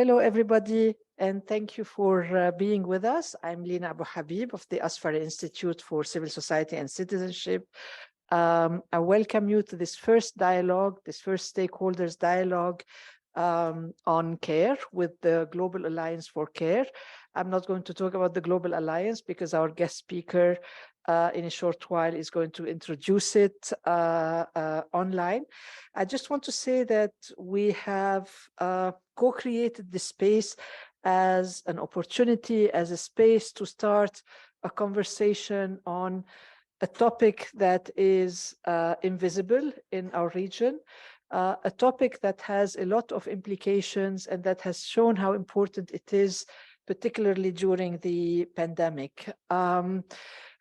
Hello, everybody, and thank you for being with us. I'm Lina Abou-Habib of the Asfari Institute for Civil Society and Citizenship. I welcome you to this first dialogue, this first stakeholders dialogue on care with the Global Alliance for Care. I'm not going to talk about the Global Alliance because our guest speaker in a short while is going to introduce it online. I just want to say that we have co-created this space as an opportunity, as a space to start a conversation on a topic that is invisible in our region, a topic that has a lot of implications and that has shown how important it is, particularly during the pandemic.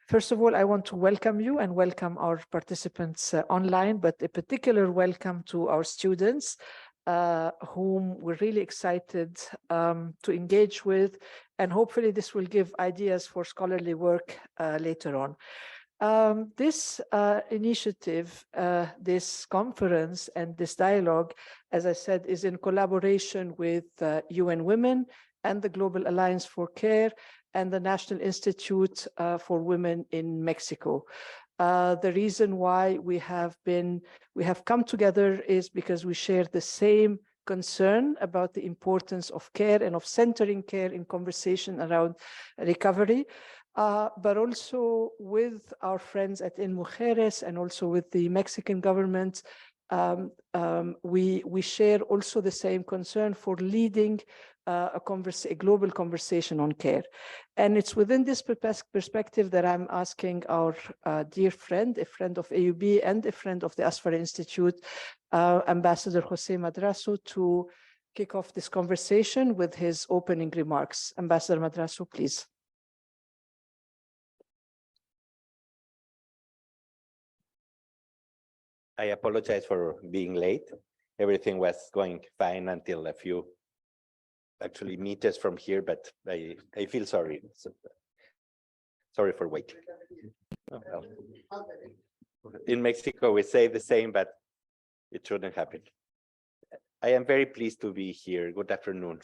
First of all, I want to welcome you and welcome our participants online, but a particular welcome to our students, whom we're really excited to engage with, and hopefully this will give ideas for scholarly work later on. This initiative, this conference and this dialogue, as I said, is in collaboration with UN Women and the Global Alliance for Care and the National Institute for Women in Mexico. The reason why we have come together is because we share the same concern about the importance of care and of centering care in conversation around recovery, but also with our friends at In Mujeres and also with the Mexican government. We share also the same concern for leading a global conversation on care. And it's within this perspective that I'm asking our dear friend, a friend of AUB and a friend of the Asfari Institute, Ambassador José Madrazo, to kick off this conversation with his opening remarks. Ambassador Madrazo, please. I apologize for being late. Everything was going fine until a few meters from here, but I feel sorry. So, sorry for waiting. Oh, well. In Mexico, we say the same, but it shouldn't happen. I am very pleased to be here. Good afternoon.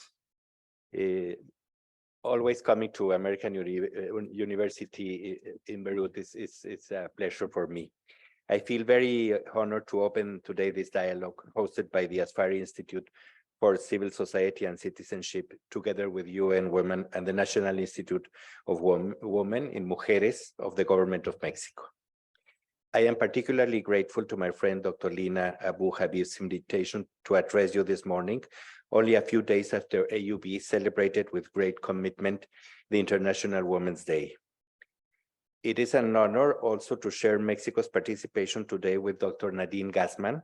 Always coming to American University in Beirut is a pleasure for me. I feel very honored to open today this dialogue hosted by the Asfari Institute for Civil Society and Citizenship, together with UN Women and the National Institute of Women in Mujeres of the Government of Mexico. I am particularly grateful to my friend, Dr. Lina Abou-Habib's invitation to address you this morning, only a few days after AUB celebrated with great commitment the International Women's Day. It is an honor also to share Mexico's participation today with Dr. Nadine Gasman,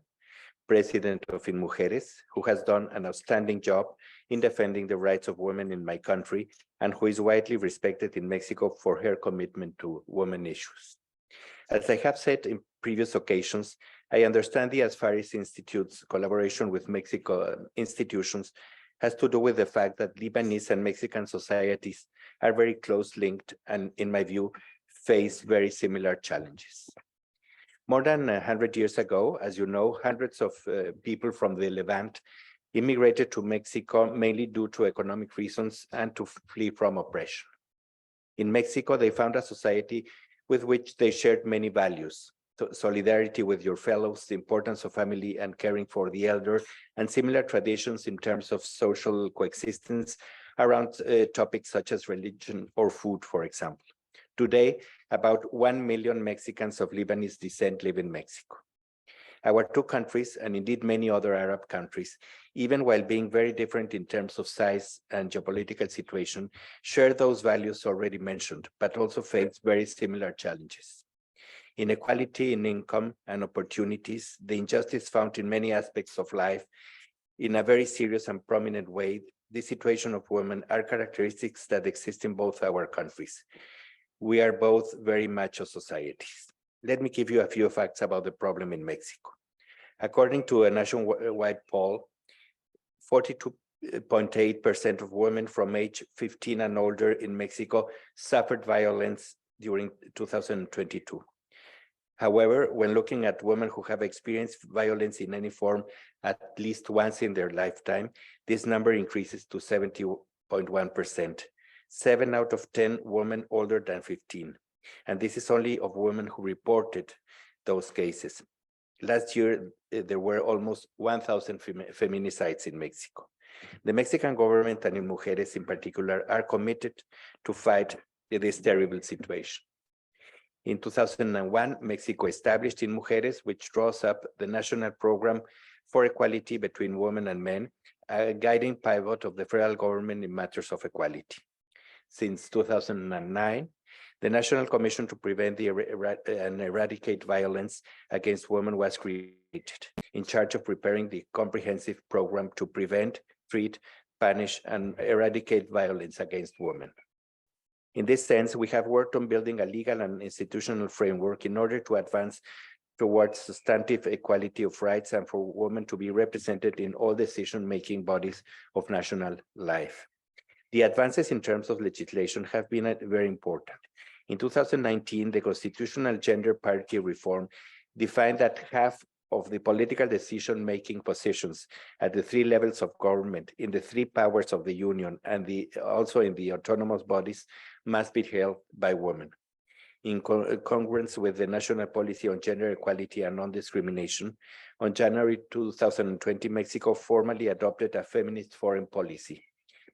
President of In Mujeres, who has done an outstanding job in defending the rights of women in my country and who is widely respected in Mexico for her commitment to women issues. As I have said in previous occasions, I understand the Asfari Institute's collaboration with Mexico institutions has to do with the fact that Lebanese and Mexican societies are very close linked and, in my view, face very similar challenges. More than 100 years ago, as you know, hundreds of people from the Levant immigrated to Mexico mainly due to economic reasons and to flee from oppression. In Mexico, they found a society with which they shared many values: solidarity with your fellows, the importance of family and caring for the elder, and similar traditions in terms of social coexistence around topics such as religion or food, for example. Today, about 1 million Mexicans of Lebanese descent live in Mexico. Our two countries, and indeed many other Arab countries, even while being very different in terms of size and geopolitical situation, share those values already mentioned, but also face very similar challenges. Inequality in income and opportunities, the injustice found in many aspects of life, in a very serious and prominent way, the situation of women are characteristics that exist in both our countries. We are both very macho societies. Let me give you a few facts about the problem in Mexico. According to a nationwide poll, 42.8% of women from age 15 and older in Mexico suffered violence during 2022. However, when looking at women who have experienced violence in any form at least once in their lifetime, this number increases to 70.1%. 7 out of 10 women older than 15. And this is only of women who reported those cases. Last year, there were almost 1,000 feminicides in Mexico. The Mexican government and Mujeres in particular are committed to fight this terrible situation. In 2001, Mexico established in Mujeres, which draws up the National Program for Equality between Women and Men, a guiding pivot of the federal government in matters of equality. Since 2009, the National Commission to Prevent and Eradicate Violence Against Women was created, in charge of preparing the comprehensive program to prevent, treat, punish, and eradicate violence against women. In this sense, we have worked on building a legal and institutional framework in order to advance towards substantive equality of rights and for women to be represented in all decision-making bodies of national life. The advances in terms of legislation have been very important. In 2019, the constitutional gender parity reform defined that half of the political decision-making positions at the 3 levels of government, in the 3 powers of the union, and also in the autonomous bodies must be held by women. In congruence with the National Policy on Gender Equality and Non-Discrimination, on January 2020, Mexico formally adopted a feminist foreign policy,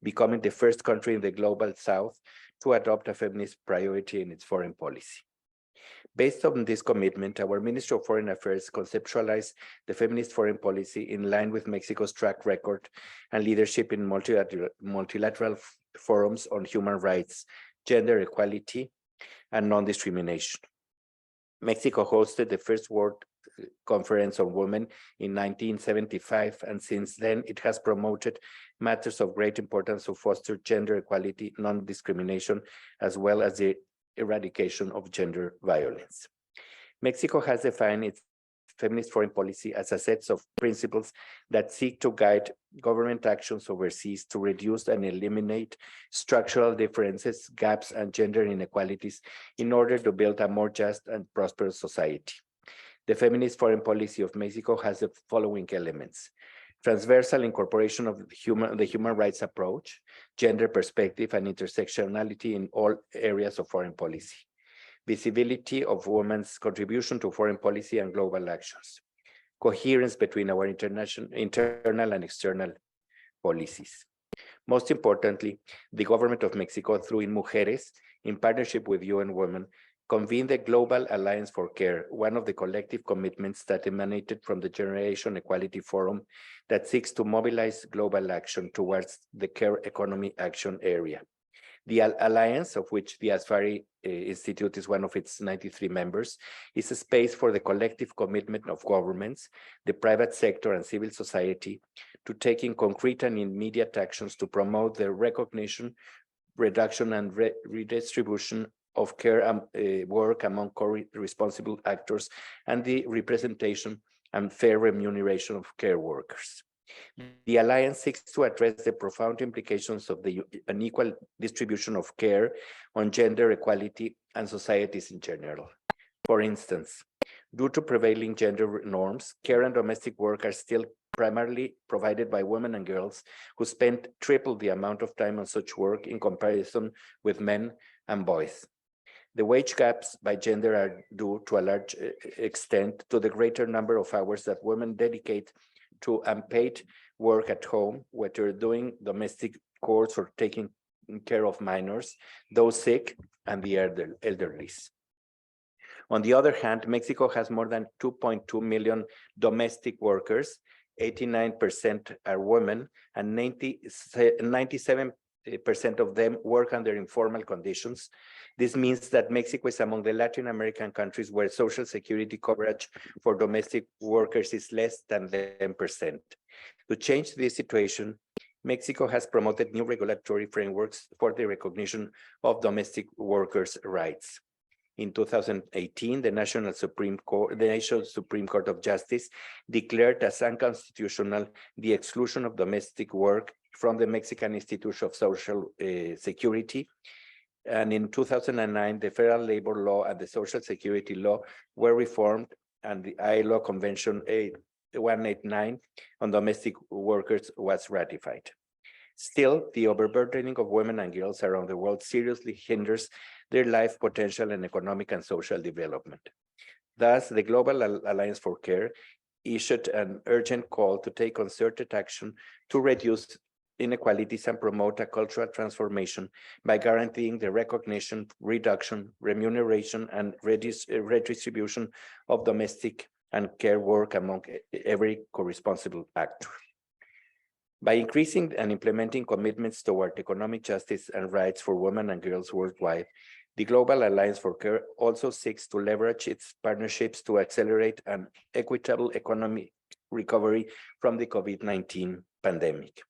becoming the first country in the Global South to adopt a feminist priority in its foreign policy. Based on this commitment, our Ministry of Foreign Affairs conceptualized the feminist foreign policy in line with Mexico's track record and leadership in multilateral forums on human rights, gender equality, and non-discrimination. Mexico hosted the first World Conference on Women in 1975, and since then it has promoted matters of great importance to foster gender equality, non-discrimination, as well as the eradication of gender violence. Mexico has defined its feminist foreign policy as a set of principles that seek to guide government actions overseas to reduce and eliminate structural differences, gaps, and gender inequalities in order to build a more just and prosperous society. The feminist foreign policy of Mexico has the following elements: transversal incorporation of the human rights approach, gender perspective, and intersectionality in all areas of foreign policy, visibility of women's contribution to foreign policy and global actions, coherence between our internal and external policies. Most importantly, the government of Mexico, through In Mujeres, in partnership with UN Women, convened the Global Alliance for Care, one of the collective commitments that emanated from the Generation Equality Forum that seeks to mobilize global action towards the care economy action area. The Alliance, of which the Asfari Institute is one of its 93 members, is a space for the collective commitment of governments, the private sector, and civil society to taking concrete and immediate actions to promote the recognition, reduction, and redistribution of care work among co-responsible actors and the representation and fair remuneration of care workers. The Alliance seeks to address the profound implications of the unequal distribution of care on gender equality and societies in general. For instance, due to prevailing gender norms, care and domestic work are still primarily provided by women and girls who spend triple the amount of time on such work in comparison with men and boys. The wage gaps by gender are due to a large extent to the greater number of hours that women dedicate to unpaid work at home, whether doing domestic chores or taking care of minors, those sick, and the elderly. On the other hand, Mexico has more than 2.2 million domestic workers, 89% are women, and 97% of them work under informal conditions. This means that Mexico is among the Latin American countries where Social Security coverage for domestic workers is less than 10%. To change this situation, Mexico has promoted new regulatory frameworks for the recognition of domestic workers' rights. In 2018, the National Supreme Court of Justice declared as unconstitutional the exclusion of domestic work from the Mexican Institute of Social Security, And in 2009, the federal labor law and the social security law were reformed, and the ILO Convention 189 on domestic workers was ratified. Still, the overburdening of women and girls around the world seriously hinders their life potential and economic and social development. Thus, the Global Alliance for Care issued an urgent call to take concerted action to reduce inequalities and promote a cultural transformation by guaranteeing the recognition, reduction, remuneration, and redistribution of domestic and care work among every co-responsible actor. By increasing and implementing commitments toward economic justice and rights for women and girls worldwide, the Global Alliance for Care also seeks to leverage its partnerships to accelerate an equitable economic recovery from the COVID-19 pandemic.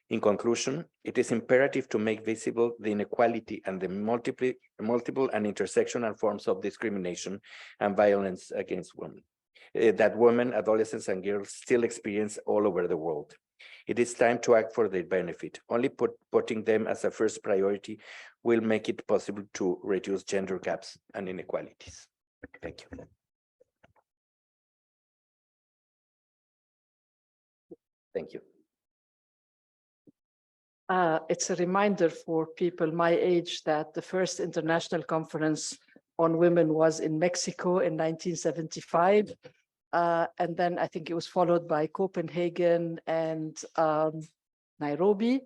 In conclusion, it is imperative to make visible the inequality and the multiple and intersectional forms of discrimination and violence against women that women, adolescents, and girls still experience all over the world. It is time to act for their benefit. Only putting them as a first priority will make it possible to reduce gender gaps and inequalities. Thank you. Thank you. It's a reminder for people my age that the first international conference on women was in Mexico in 1975. And then I think it was followed by Copenhagen and Nairobi,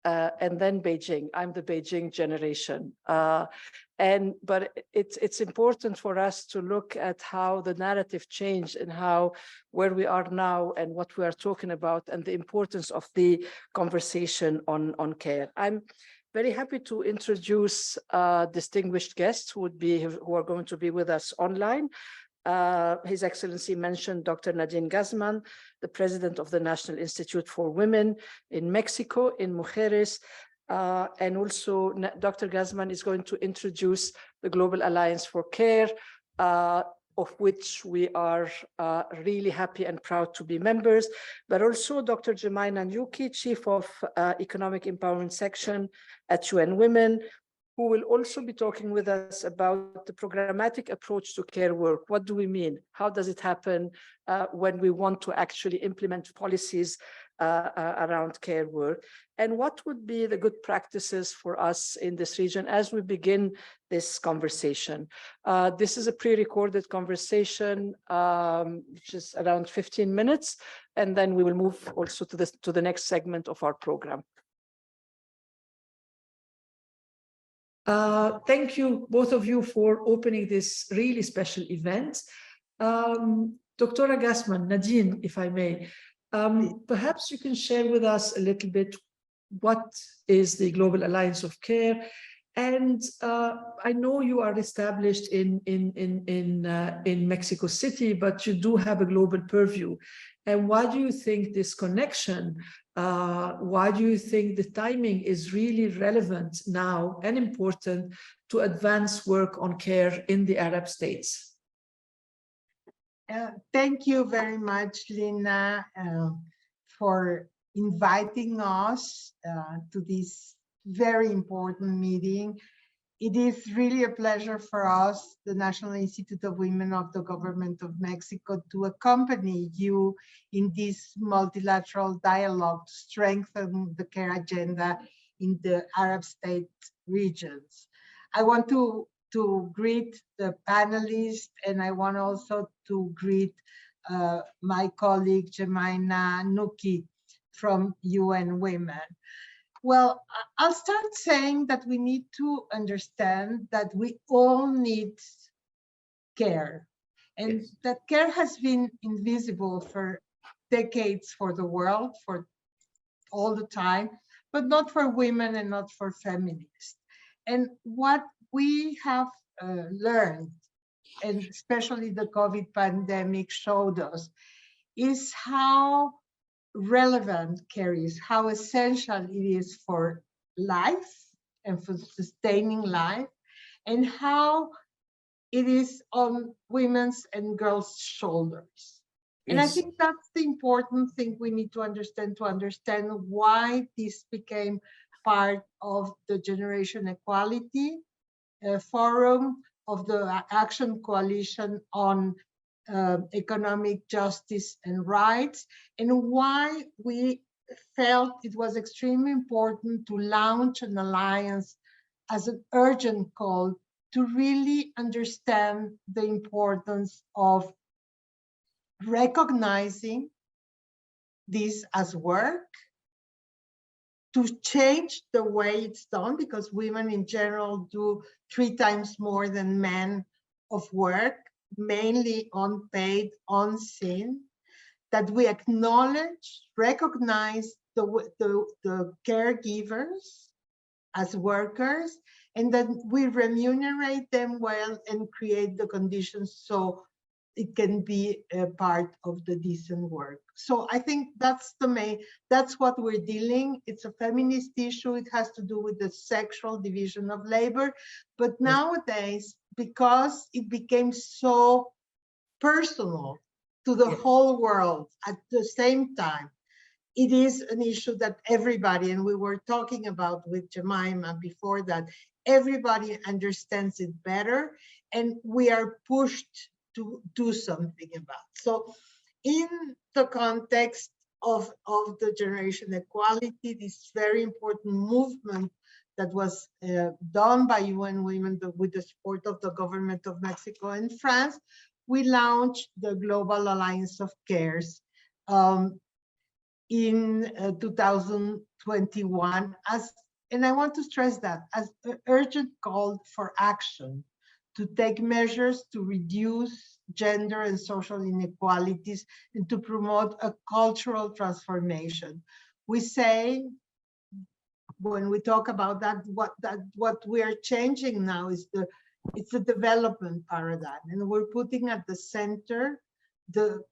and then Beijing. I'm the Beijing generation. But it's important for us to look at how the narrative changed and where we are now and what we are talking about and the importance of the conversation on care. I'm very happy to introduce distinguished guests who are going to be with us online. His Excellency mentioned Dr. Nadine Gasman, the president of the National Institute for Women in Mexico, in Mujeres. And also Dr. Gasman is going to introduce the Global Alliance for Care, of which we are really happy and proud to be members, but also Dr. Jemimah Njuki, Chief of Economic Empowerment Section at UN Women, who will also be talking with us about the programmatic approach to care work. What do we mean? How does it happen when we want to actually implement policies around care work? And what would be the good practices for us in this region as we begin this conversation? This is a pre-recorded conversation, which is around 15 minutes, and then we will move also to the next segment of our program. Thank you, both of you, for opening this really special event. Dr. Gasman, Nadine, if I may, perhaps you can share with us a little bit what is the Global Alliance of Care. And I know you are established in Mexico City, but you do have a global purview. And why do you think this connection, why do you think the timing is really relevant now and important to advance work on care in the Arab states? Thank you very much, Lina, for inviting us to this very important meeting. It is really a pleasure for us, the National Institute of Women of the Government of Mexico, to accompany you in this multilateral dialogue to strengthen the care agenda in the Arab state regions. I want to greet the panelists, and I want also to greet my colleague Jemimah Njuki from UN Women. Well, I'll start saying that we need to understand that we all need care, and that care has been invisible for decades for the world, for all the time, but not for women and not for feminists. And what we have learned, and especially the COVID pandemic showed us, is how relevant care is, how essential it is for life and for sustaining life, and how it is on women's and girls' shoulders. Yes. And I think that's the important thing we need to understand why this became part of the Generation Equality Forum of the Action Coalition on Economic Justice and Rights, and why we felt it was extremely important to launch an alliance as an urgent call to really understand the importance of recognizing this as work, to change the way it's done, because women in general do 3 times more than men of work, mainly unpaid, unseen, that we acknowledge, recognize the caregivers as workers, and that we remunerate them well and create the conditions so it can be a part of the decent work. So I think that's what we're dealing. It's a feminist issue. It has to do with the sexual division of labor. But nowadays, because it became so personal to the whole world at the same time, it is an issue that everybody, and we were talking about with Jemimah before that, everybody understands it better, and we are pushed to do something about. So in the context of the Generation Equality, this very important movement that was done by UN Women with the support of the government of Mexico and France, we launched the Global Alliance of Cares in 2021 and I want to stress that, as an urgent call for action to take measures to reduce gender and social inequalities and to promote a cultural transformation. We say, when we talk about that, what we are changing now is it's a development paradigm, and we're putting at the center the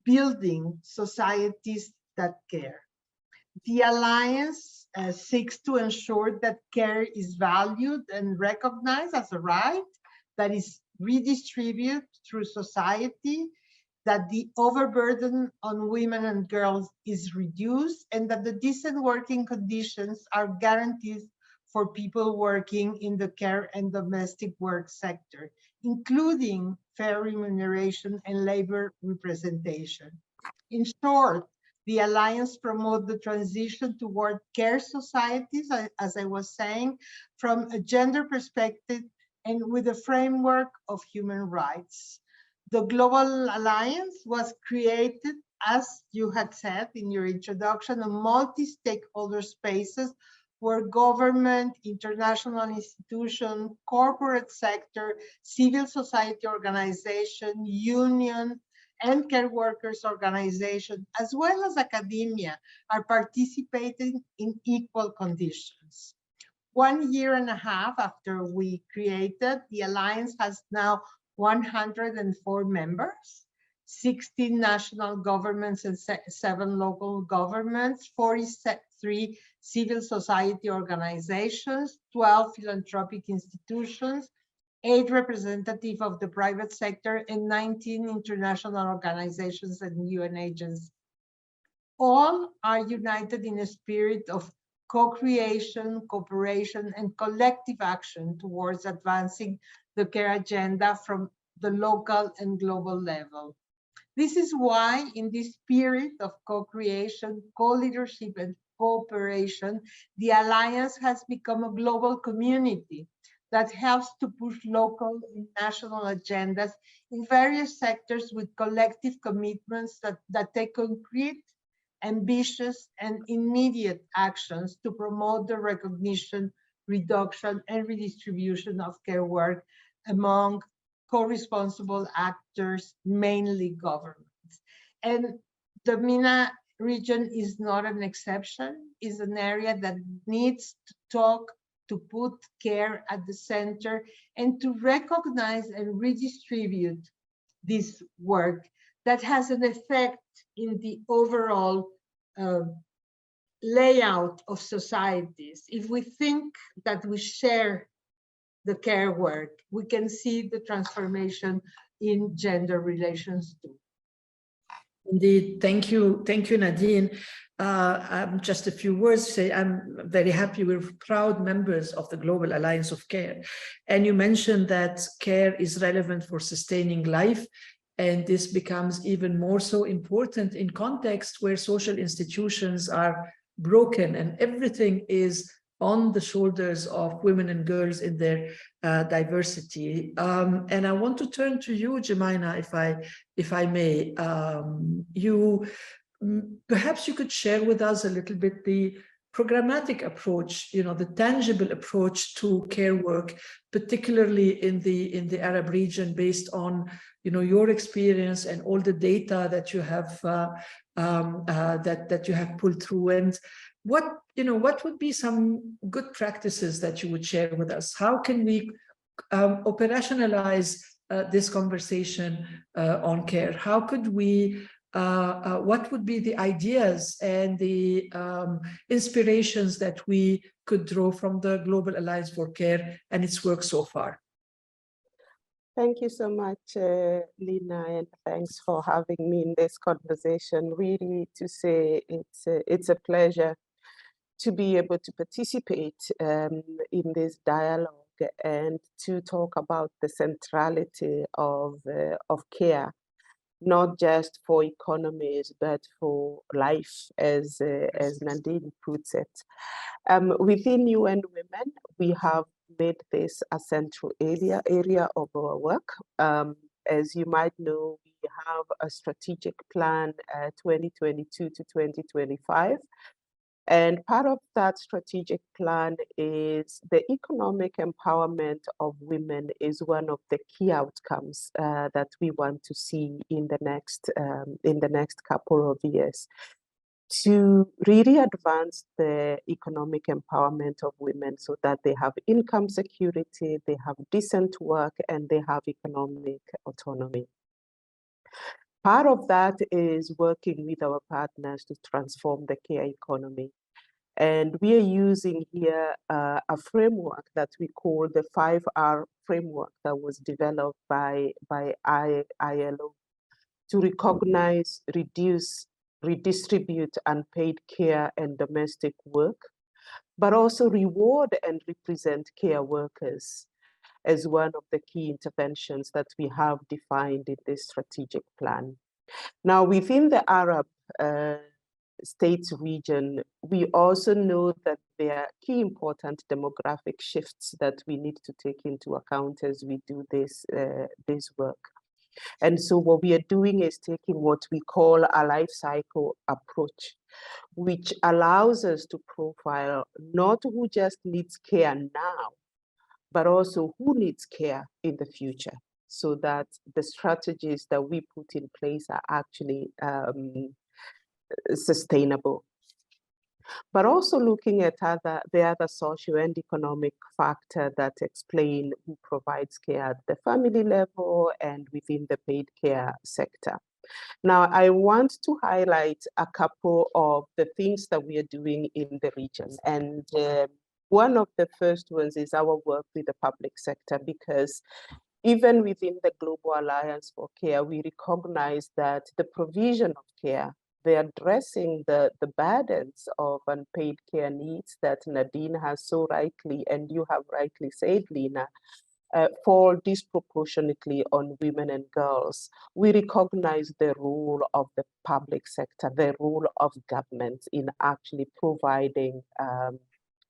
building societies that care. The Alliance seeks to ensure that care is valued and recognized as a right that is redistributed through society, that the overburden on women and girls is reduced, and that the decent working conditions are guaranteed for people working in the care and domestic work sector, including fair remuneration and labor representation. In short, the Alliance promotes the transition toward care societies, as I was saying, from a gender perspective and with a framework of human rights. The Global Alliance was created, as you had said in your introduction, a multi-stakeholder spaces where government, international institution, corporate sector, civil society organization, union, and care workers organization, as well as academia, are participating in equal conditions. 1.5 years after we created, the Alliance has now 104 members, 16 national governments and 7 local governments, 43 civil society organizations, 12 philanthropic institutions, 8 representatives of the private sector, and 19 international organizations and UN agencies. All are united in a spirit of co-creation, cooperation, and collective action towards advancing the care agenda from the local and global level. This is why, in this spirit of co-creation, co-leadership, and cooperation, the Alliance has become a global community that helps to push local and national agendas in various sectors with collective commitments that take concrete, ambitious, and immediate actions to promote the recognition, reduction, and redistribution of care work among co-responsible actors, mainly governments. And the MENA region is not an exception, is an area that needs to talk, to put care at the center, and to recognize and redistribute this work that has an effect in the overall layout of societies. If we think that we share the care work, we can see the transformation in gender relations too. Indeed, thank you, Nadine. Just a few words. Say I'm very happy. We're proud members of the Global Alliance of Care, and you mentioned that care is relevant for sustaining life, and this becomes even more so important in context where social institutions are broken and everything is on the shoulders of women and girls in their diversity. And I want to turn to you, Jemimah, if I may. Perhaps you could share with us a little bit the programmatic approach, the tangible approach to care work, particularly in the Arab region, based on your experience and all the data that you have that you have pulled through, and what would be some good practices that you would share with us? How can we operationalize this conversation on care? How could we what would be the ideas and the inspirations that we could draw from the Global Alliance for Care and its work so far? Thank you so much, Lina, and thanks for having me in this conversation. Really, to say it's a pleasure to be able to participate in this dialogue and to talk about the centrality of care, not just for economies, but for life, as Nadine puts it. Within UN Women, we have made this a central area of our work. As you might know, we have a strategic plan 2022 to 2025. And part of that strategic plan is the economic empowerment of women is one of the key outcomes that we want to see in the next couple of years, to really advance the economic empowerment of women so that they have income security, they have decent work, and they have economic autonomy. Part of that is working with our partners to transform the care economy. And we are using here a framework that we call the 5R framework that was developed by ILO to recognize, reduce, redistribute unpaid care and domestic work, but also reward and represent care workers as one of the key interventions that we have defined in this strategic plan. Now, within the Arab states region, we also know that there are key important demographic shifts that we need to take into account as we do this work. And so what we are doing is taking what we call a life cycle approach, which allows us to profile not who just needs care now, but also who needs care in the future, so that the strategies that we put in place are actually sustainable. But also looking at the other social and economic factor that explain who provides care at the family level and within the paid care sector. Now, I want to highlight a couple of the things that we are doing in the region. And one of the first ones is our work with the public sector, because even within the Global Alliance for Care, we recognize that the provision of care, they're addressing the burdens of unpaid care needs that Nadine has so rightly, and you have rightly said, Lina, fall disproportionately on women and girls. We recognize the role of the public sector, the role of government in actually providing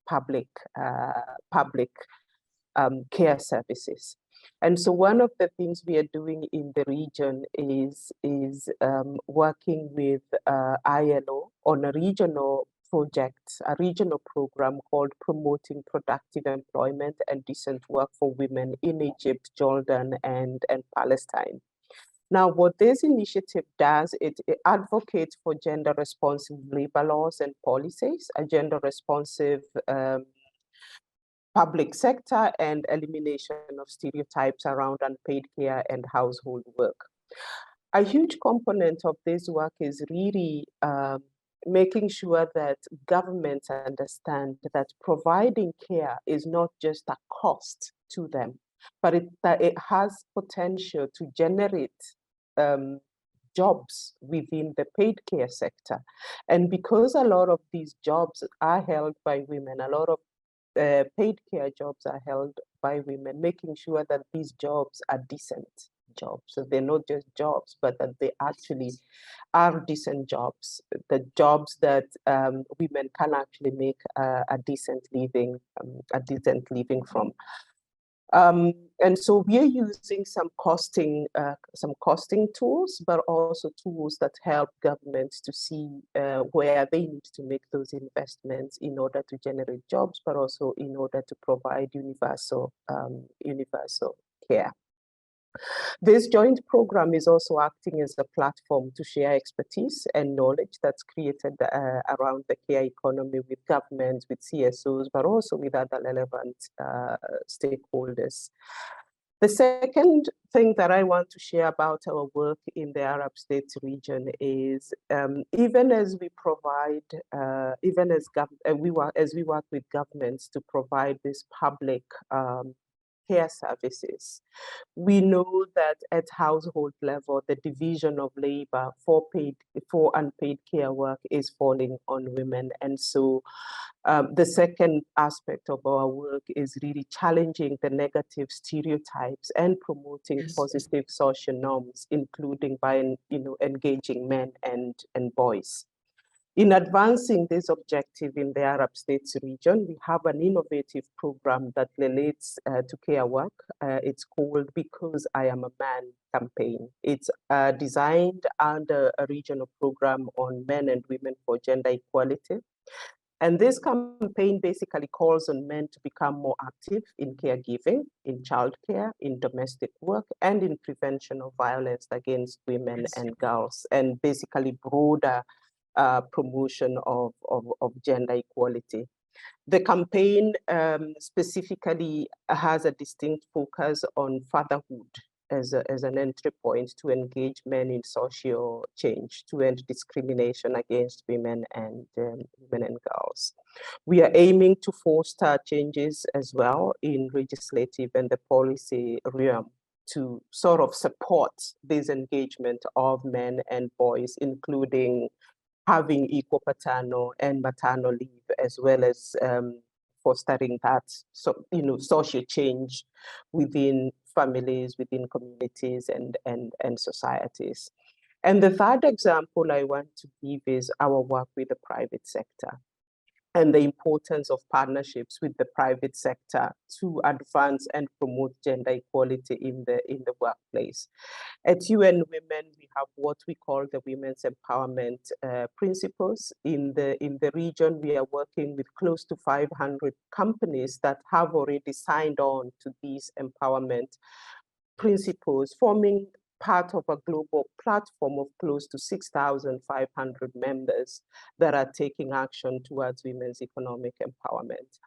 public care services. And so one of the things we are doing in the region is working with ILO on a regional project, a regional program called Promoting Productive Employment and Decent Work for Women in Egypt, Jordan, and Palestine. Now, what this initiative does, it advocates for gender-responsive labor laws and policies, a gender-responsive public sector, and elimination of stereotypes around unpaid care and household work. A huge component of this work is really making sure that governments understand that providing care is not just a cost to them, but that it has potential to generate jobs within the paid care sector. And because a lot of these jobs are held by women, a lot of paid care jobs are held by women, making sure that these jobs are decent jobs. So they're not just jobs, but that they actually are decent jobs, the jobs that women can actually make a decent living from. And so we are using some costing tools, but also tools that help governments to see where they need to make those investments in order to generate jobs, but also in order to provide universal care. This joint program is also acting as a platform to share expertise and knowledge that's created around the care economy with governments, with CSOs, but also with other relevant stakeholders. The second thing that I want to share about our work in the Arab States region is even as we provide, we work with governments to provide this public care services, we know that at household level, the division of labor for unpaid care work is falling on women. And so the second aspect of our work is really challenging the negative stereotypes and promoting positive social norms, including by engaging men and boys. In advancing this objective in the Arab States region, we have an innovative program that relates to care work. It's called Because I Am a Man campaign. It's designed under a regional program on men and women for gender equality. And this campaign basically calls on men to become more active in caregiving, in childcare, in domestic work, and in prevention of violence against women and girls, and basically broader promotion of gender equality. The campaign specifically has a distinct focus on fatherhood as an entry point to engage men in social change, to end discrimination against women and girls. We are aiming to foster changes as well in legislative and the policy realm to sort of support this engagement of men and boys, including having equal paternal and maternal leave, as well as fostering that social change within families, within communities, and societies. And the third example I want to give is our work with the private sector and the importance of partnerships with the private sector to advance and promote gender equality in the workplace. At UN Women, we have what we call the Women's Empowerment Principles. In the region, we are working with close to 500 companies that have already signed on to these empowerment principles, forming part of a global platform of close to 6,500 members that are taking action towards women's economic empowerment.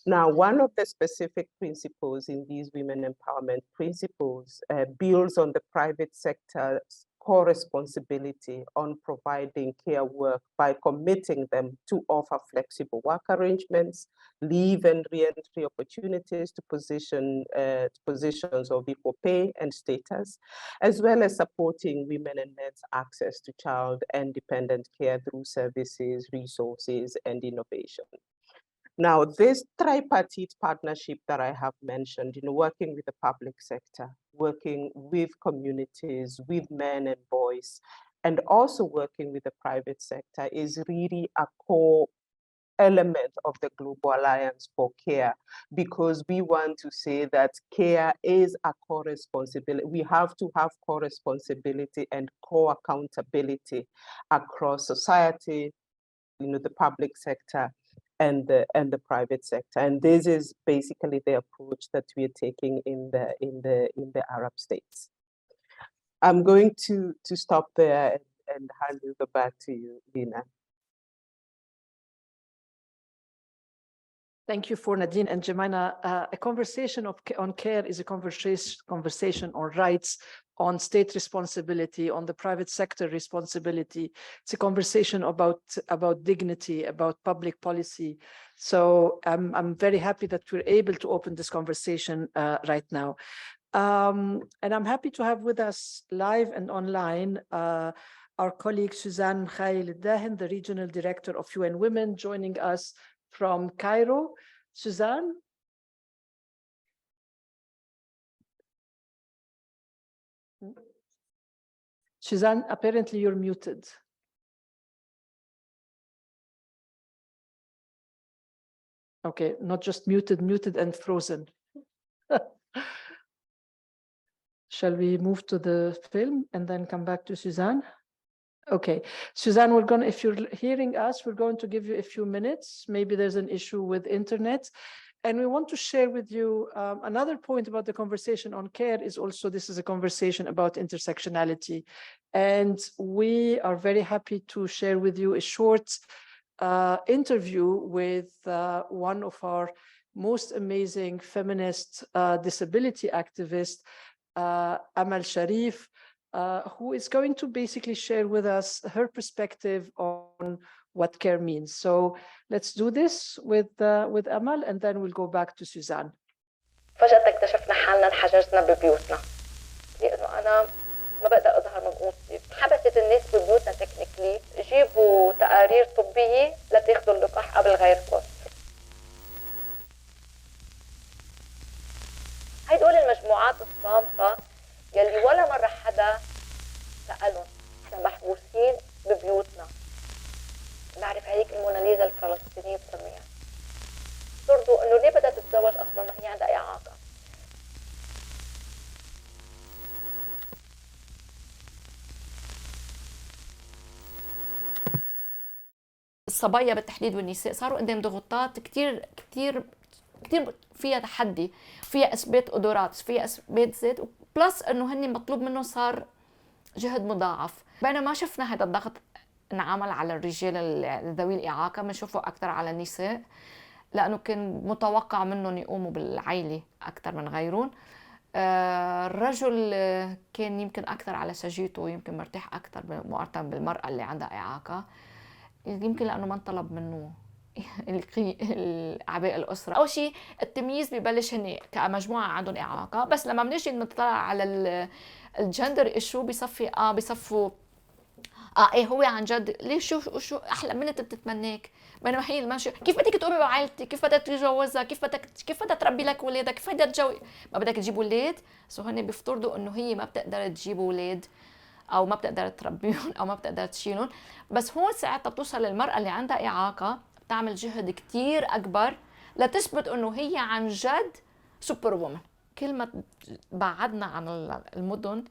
Now, one of the specific principles in these women empowerment principles builds on the private sector's core responsibility on providing care work by committing them to offer flexible work arrangements, leave and re-entry opportunities to positions of equal pay and status, as well as supporting women and men's access to child and dependent care through services, resources, and innovation. Now, this tripartite partnership that I have mentioned, working with the public sector, working with communities, with men and boys, and also working with the private sector is really a core element of the Global Alliance for Care, because we want to say that care is a core responsibility. We have to have core responsibility and core accountability across society, the public sector, and the private sector. And this is basically the approach that we are taking in the Arab states. I'm going to stop there and hand it back to you, Lina. Thank you for Nadine and Jemimah. A conversation on care is a conversation on rights, on state responsibility, on the private sector responsibility. It's a conversation about dignity, about public policy. So I'm very happy that we're able to open this conversation right now. And I'm happy to have with us live and online our colleague Susanne Mikhail, the Regional Director of UN Women, joining us from Cairo. Susanne? Susanne, apparently you're muted. Okay, not just muted, muted and frozen. Shall we move to the film and then come back to Susanne? Okay, Susanne, if you're hearing us, we're going to give you a few minutes. Maybe there's an issue with internet. And we want to share with you another point about the conversation on care is also, this is a conversation about intersectionality. And we are very happy to share with you a short interview with one of our most amazing feminist disability activists, Amal Charif, who is going to basically share with us her perspective on what care means. So let's do this with Amal, and then we'll go back to Susanne. فجأة اكتشفنا حالنا انحجزنا ببيوتنا لأنه أنا ما بقدر أظهر من قوتي. حبست الناس ببيوتنا تكنيكلي، جيبوا تقارير طبية لتاخذوا اللقاح قبل غيركم. هيدول المجموعات الصامتة يلي ولا مرة حدا سألهم. احنا محبوسين ببيوتنا. بعرف هيك الموناليزا الفلسطينية بسميها. صرتوا انه ليه بدها تتزوج اصلا ما هي عندها اعاقة. الصبايا بالتحديد والنساء صاروا قدام ضغوطات كتير فيها تحدي، فيها اثبات قدرات، فيها اثبات ذات، بلس انه هن مطلوب منهم صار جهد مضاعف. بينما شفنا هذا الضغط انعمل على الرجال ذوي الاعاقه، بنشوفه اكثر على النساء لانه كان متوقع منهم يقوموا بالعائله اكثر من غيرهم. الرجل كان يمكن اكثر على سجيته، يمكن مرتاح اكثر مقارنه بالمراه اللي عندها اعاقه، يمكن لانه ما انطلب منه اعباء الاسره. اول شيء التمييز ببلش هن كمجموعه عندهم اعاقه، بس لما بنجي نطلع على الجندر ايشو بيصفوا ايه هو عن جد ليش شو احلى بنت بتتمناك، بينما هي الماشي كيف بدك تقومي بعائلتك، كيف بدك تتجوزها، كيف بدك تربي لك اولادك، كيف بدك تجوزي، ما بدك تجيب اولاد. سو هن بيفترضوا انه هي ما بتقدر تجيب اولاد او ما بتقدر تربيهم او ما بتقدر تشيلهم. بس هون ساعتها بتوصل للمراه اللي عندها اعاقه بتعمل جهد كتير اكبر لتثبت انه هي عن جد سوبر وومن. كل ما بعدنا عن المدن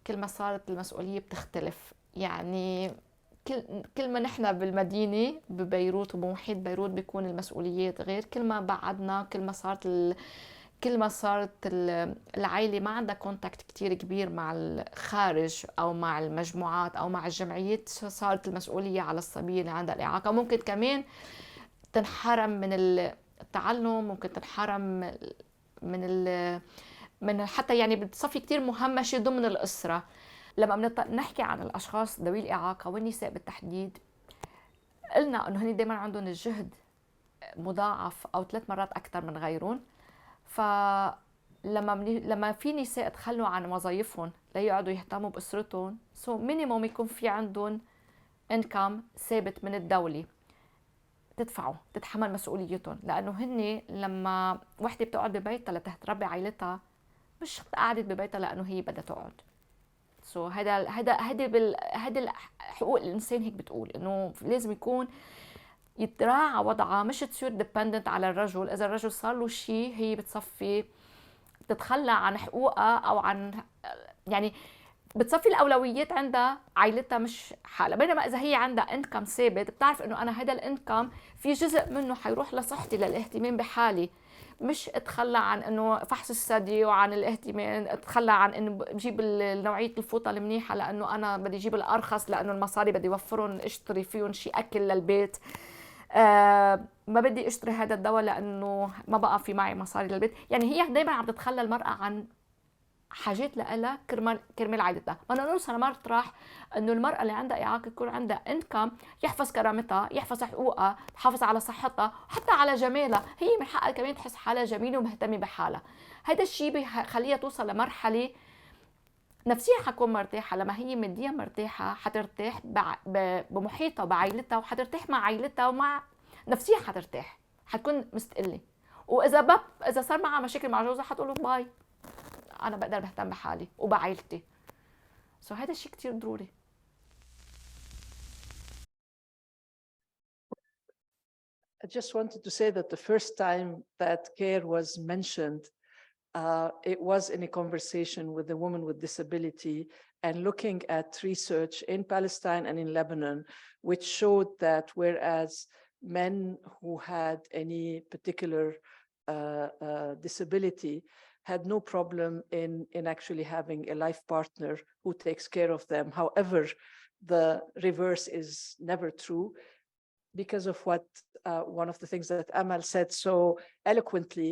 كل ما صارت المسؤوليه بتختلف. يعني كل ما نحن بالمدينه ببيروت وبمحيط بيروت بيكون المسؤوليات غير، كل ما بعدنا كل ما صارت العائله ما عندها كونتاكت كتير كبير مع الخارج او مع المجموعات او مع الجمعيات، صارت المسؤوليه على الصبيه اللي عندها الاعاقه. ممكن كمان تنحرم من التعلم، ممكن تنحرم من حتى يعني بتصفي كتير مهمشه ضمن الاسره. لما نحكي عن الاشخاص ذوي الاعاقه والنساء بالتحديد، قلنا انه هن دائما عندهم الجهد مضاعف او 3 مرات اكثر من غيرهم. لما في نساء تخلوا عن وظائفهم ليقعدوا يهتموا باسرتهم، سو مينيموم يكون في عندهم انكم ثابت من الدوله تدفعوا تتحمل مسؤوليتهم. لانه هن لما وحده بتقعد ببيتها لتربي عائلتها مش قعدت ببيتها لانه هي بدها تقعد. سو هذا حقوق الانسان هيك بتقول انه لازم يكون يتراعى وضعها، مش تصير ديبندنت على الرجل. اذا الرجل صار له شيء هي بتصفي تتخلى عن حقوقها او عن يعني بتصفي الاولويات عندها عائلتها مش حالها. بينما اذا هي عندها انكم ثابت بتعرف انه انا هذا الانكم في جزء منه حيروح لصحتي للاهتمام بحالي، مش اتخلى عن انه فحص الثدي وعن الاهتمام، اتخلى عن انه بجيب نوعيه الفوطه المنيحه لانه انا بدي اجيب الارخص لانه المصاري بدي اوفرهم اشتري فيهم شيء اكل للبيت. ما بدي اشتري هذا الدواء لانه ما بقى في معي مصاري للبيت. يعني هي دائما عم تتخلى المراه حاجات لها كرمال عائلتها. بدنا نوصل لمطرح انه المراه اللي عندها اعاقه يكون عندها انكم يحفظ كرامتها، يحفظ حقوقها، تحافظ على صحتها، وحتى على جمالها. هي من حقها كمان تحس حالها جميله ومهتمه بحالها. هذا الشيء بخليها توصل لمرحله نفسيا حتكون مرتاحه. لما هي ماديا مرتاحه حترتاح بمحيطها وبعائلتها، وحترتاح مع عائلتها ومع نفسيا حترتاح، حتكون مستقله. واذا اذا صار معها مشاكل مع جوزها حتقول له باي، انا بقدر بهتم بحالي وبعائلتي. هذا الشيء كثير ضروري. I just wanted to say that the first time that care was mentioned, it was in a conversation with a woman with disability and looking at research in Palestine and in Lebanon, which showed that whereas men who had any particular disability had no problem in actually having a life partner who takes care of them. However, the reverse is never true, because of what one of the things that Amal said so eloquently.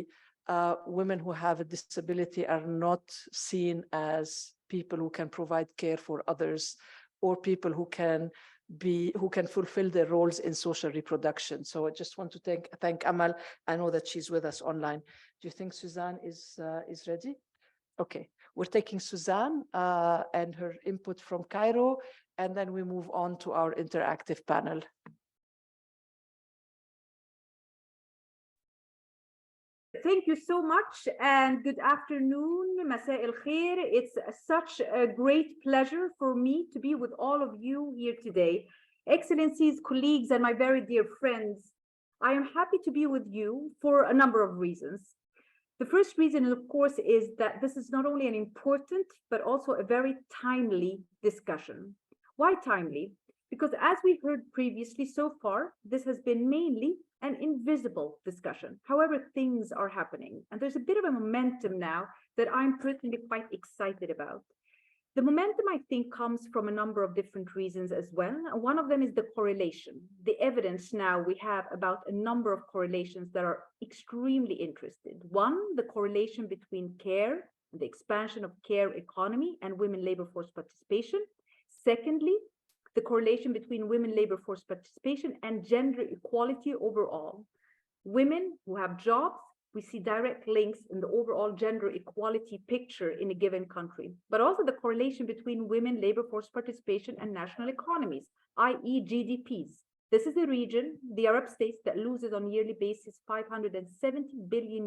Women who have a disability are not seen as people who can provide care for others, or people who can fulfill their roles in social reproduction. So I just want to thank Amal. I know that she's with us online. Do you think Susanne is ready? Okay, we're taking Susanne and her input from Cairo, and then we move on to our interactive panel. Thank you so much, and good afternoon, Masā al-Khair. It's such a great pleasure for me to be with all of you here today. Excellencies, colleagues, and my very dear friends, I am happy to be with you for a number of reasons. The first reason, of course, is that this is not only an important, but also a very timely discussion. Why timely? Because as we heard previously so far, this has been mainly an invisible discussion. However, things are happening, and there's a bit of a momentum now that I'm personally quite excited about. The momentum, I think, comes from a number of different reasons as well. One of them is the correlation. The evidence now we have about a number of correlations that are extremely interesting. One, the correlation between care, the expansion of care economy, and women labor force participation. Secondly, the correlation between women labor force participation and gender equality overall. Women who have jobs, we see direct links in the overall gender equality picture in a given country, but also the correlation between women labor force participation and national economies, i.e. GDPs. This is a region, the Arab states, that loses on a yearly basis $570 billion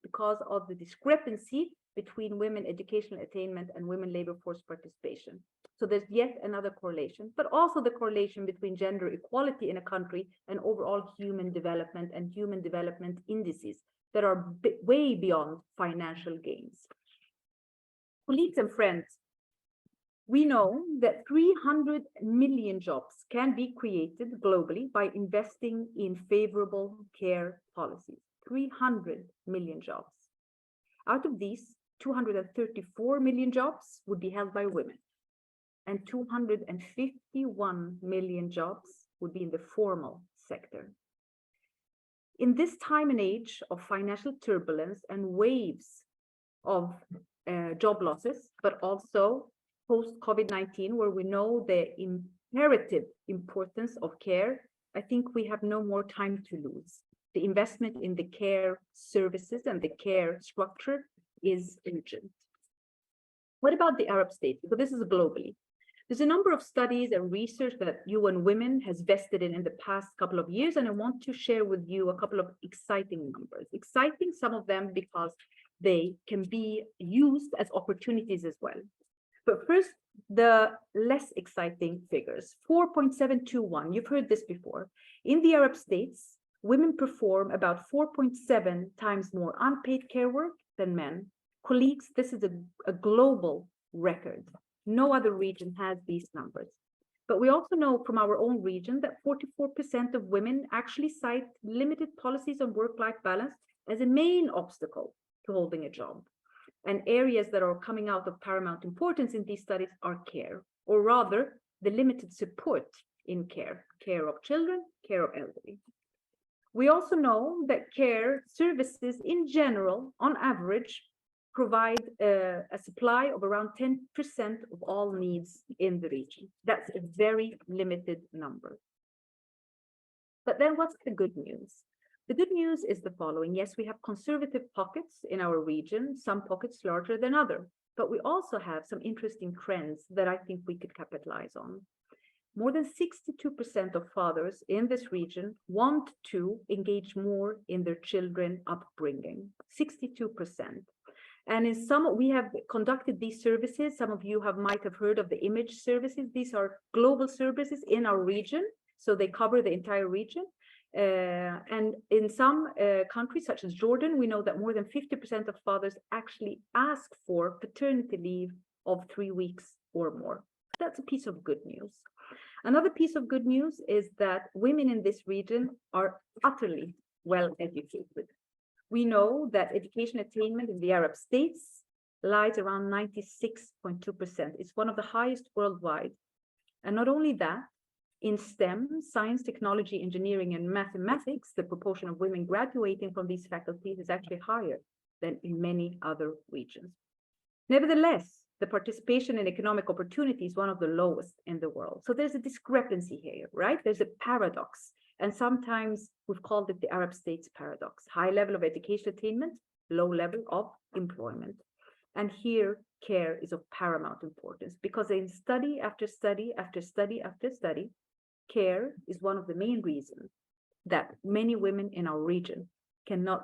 because of the discrepancy between women educational attainment and women labor force participation. So there's yet another correlation, but also the correlation between gender equality in a country and overall human development and human development indices that are way beyond financial gains. Colleagues and friends, we know that 300 million jobs can be created globally by investing in favorable care policies. 300 million jobs. Out of these, 234 million jobs would be held by women, and 251 million jobs would be in the formal sector. In this time and age of financial turbulence and waves of job losses, but also post-COVID-19, where we know the imperative importance of care, I think we have no more time to lose. The investment in the care services and the care structure is urgent. What about the Arab states? Because this is globally. There's a number of studies and research that UN Women has vested in the past couple of years, and I want to share with you a couple of exciting numbers. Exciting, some of them because they can be used as opportunities as well. But first, the less exciting figures. 4.721, you've heard this before. In the Arab states, women perform about 4.7 times more unpaid care work than men. Colleagues, this is a global record. No other region has these numbers. But we also know from our own region that 44% of women actually cite limited policies on work-life balance as a main obstacle to holding a job. And areas that are coming out of paramount importance in these studies are care, or rather the limited support in care, care of children, care of elderly. We also know that care services in general, on average, provide a supply of around 10% of all needs in the region. That's a very limited number. But then what's the good news? The good news is the following. Yes, we have conservative pockets in our region, some pockets larger than others, but we also have some interesting trends that I think we could capitalize on. More than 62% of fathers in this region want to engage more in their children's upbringing, 62%. And in some, we have conducted these services. Some of you might have heard of the image services. These are global services in our region, so they cover the entire region. And in some countries, such as Jordan, we know that more than 50% of fathers actually ask for paternity leave of 3 weeks or more. That's a piece of good news. Another piece of good news is that women in this region are utterly well educated. We know that education attainment in the Arab states lies around 96.2%. It's one of the highest worldwide. And not only that, in STEM, science, technology, engineering, and mathematics, the proportion of women graduating from these faculties is actually higher than in many other regions. Nevertheless, the participation in economic opportunity is one of the lowest in the world. So there's a discrepancy here, right? There's a paradox. And sometimes we've called it the Arab states paradox. High level of education attainment, low level of employment. And here, care is of paramount importance because in study after study after study after study, care is one of the main reasons that many women in our region cannot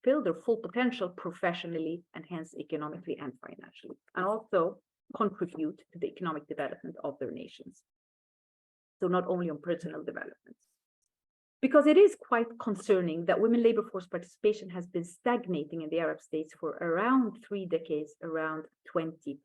fulfill their full potential professionally and hence economically and financially, and also contribute to the economic development of their nations. So not only on personal development. Because it is quite concerning that women labor force participation has been stagnating in the Arab states for around 3 decades, around 20%.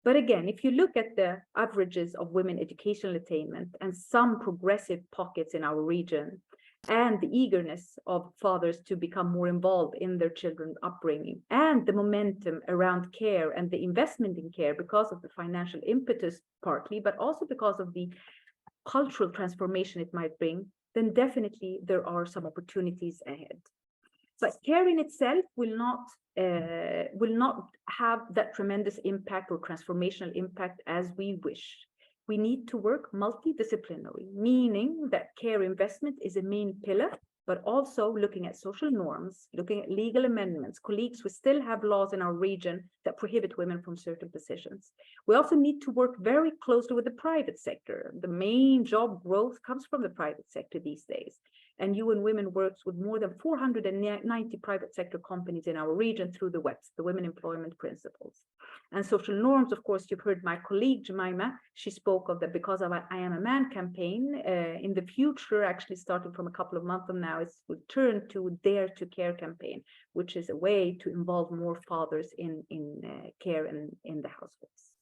But again, if you look at the averages of women educational attainment and some progressive pockets in our region, and the eagerness of fathers to become more involved in their children's upbringing, and the momentum around care and the investment in care because of the financial impetus partly, but also because of the cultural transformation it might bring, then definitely there are some opportunities ahead. But care in itself will not have that tremendous impact or transformational impact as we wish. We need to work multidisciplinary, meaning that care investment is a main pillar, but also looking at social norms, looking at legal amendments. Colleagues, we still have laws in our region that prohibit women from certain positions. We also need to work very closely with the private sector. The main job growth comes from the private sector these days. And UN Women works with more than 490 private sector companies in our region through the WEPs, the Women Employment Principles. And social norms, of course, you've heard my colleague Jemimah, she spoke of the Because of I Am a Man campaign. In the future, actually starting from a couple of months from now, it's will turn to Dare to Care campaign, which is a way to involve more fathers in care and in the households.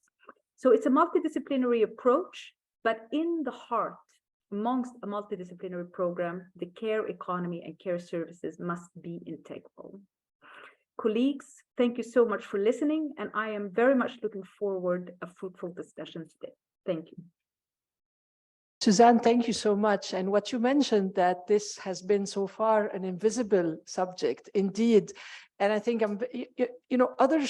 So it's a multidisciplinary approach, but in the heart, amongst a multidisciplinary program, the care economy and care services must be integral. Colleagues, thank you so much for listening, and I am very much looking forward to a fruitful discussion today. Thank you. Susanne, thank you so much. And what you mentioned, that this has been so far an invisible subject, indeed. And I think, other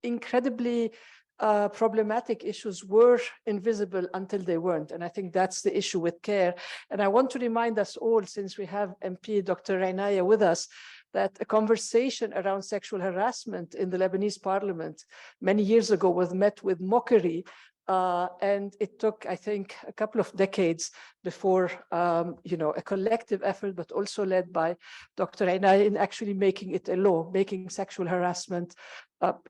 incredibly problematic issues were invisible until they weren't. And I think that's the issue with care. And I want to remind us all, since we have MP Dr. Inaya with us, that a conversation around sexual harassment in the Lebanese parliament many years ago was met with mockery. And it took, I think, a couple of decades before, a collective effort, but also led by Dr. Inaya in actually making it a law, making sexual harassment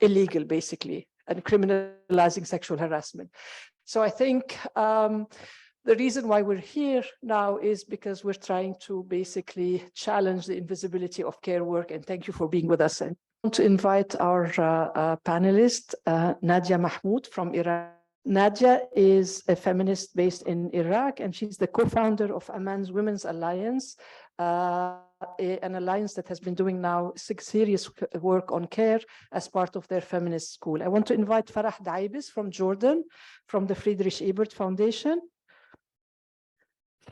illegal, basically, and criminalizing sexual harassment. So I think the reason why we're here now is because we're trying to basically challenge the invisibility of care work. And thank you for being with us. And I want to invite our panelist, Nadia Mahmood from Iraq. Nadia is a feminist based in Iraq, and she's the co-founder of Amman's Women's Alliance, an alliance that has been doing now serious work on care as part of their feminist school. I want to invite Farah Daibes from Jordan, from the Friedrich Ebert Foundation.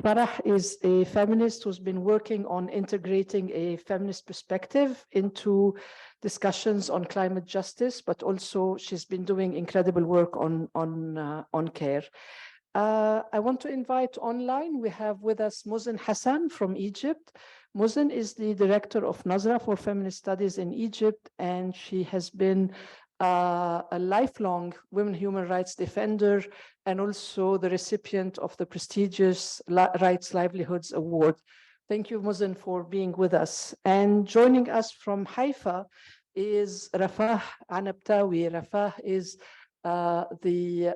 Farah is a feminist who's been working on integrating a feminist perspective into discussions on climate justice, but also she's been doing incredible work on care. I want to invite online, we have with us Mozn Hassan from Egypt. Mozn is the director of Nazra for Feminist Studies in Egypt, and she has been a lifelong women human rights defender and also the recipient of the prestigious Rights Livelihoods Award. Thank you, Mozn, for being with us. And joining us from Haifa is Rafah Anabtawi. Rafah is the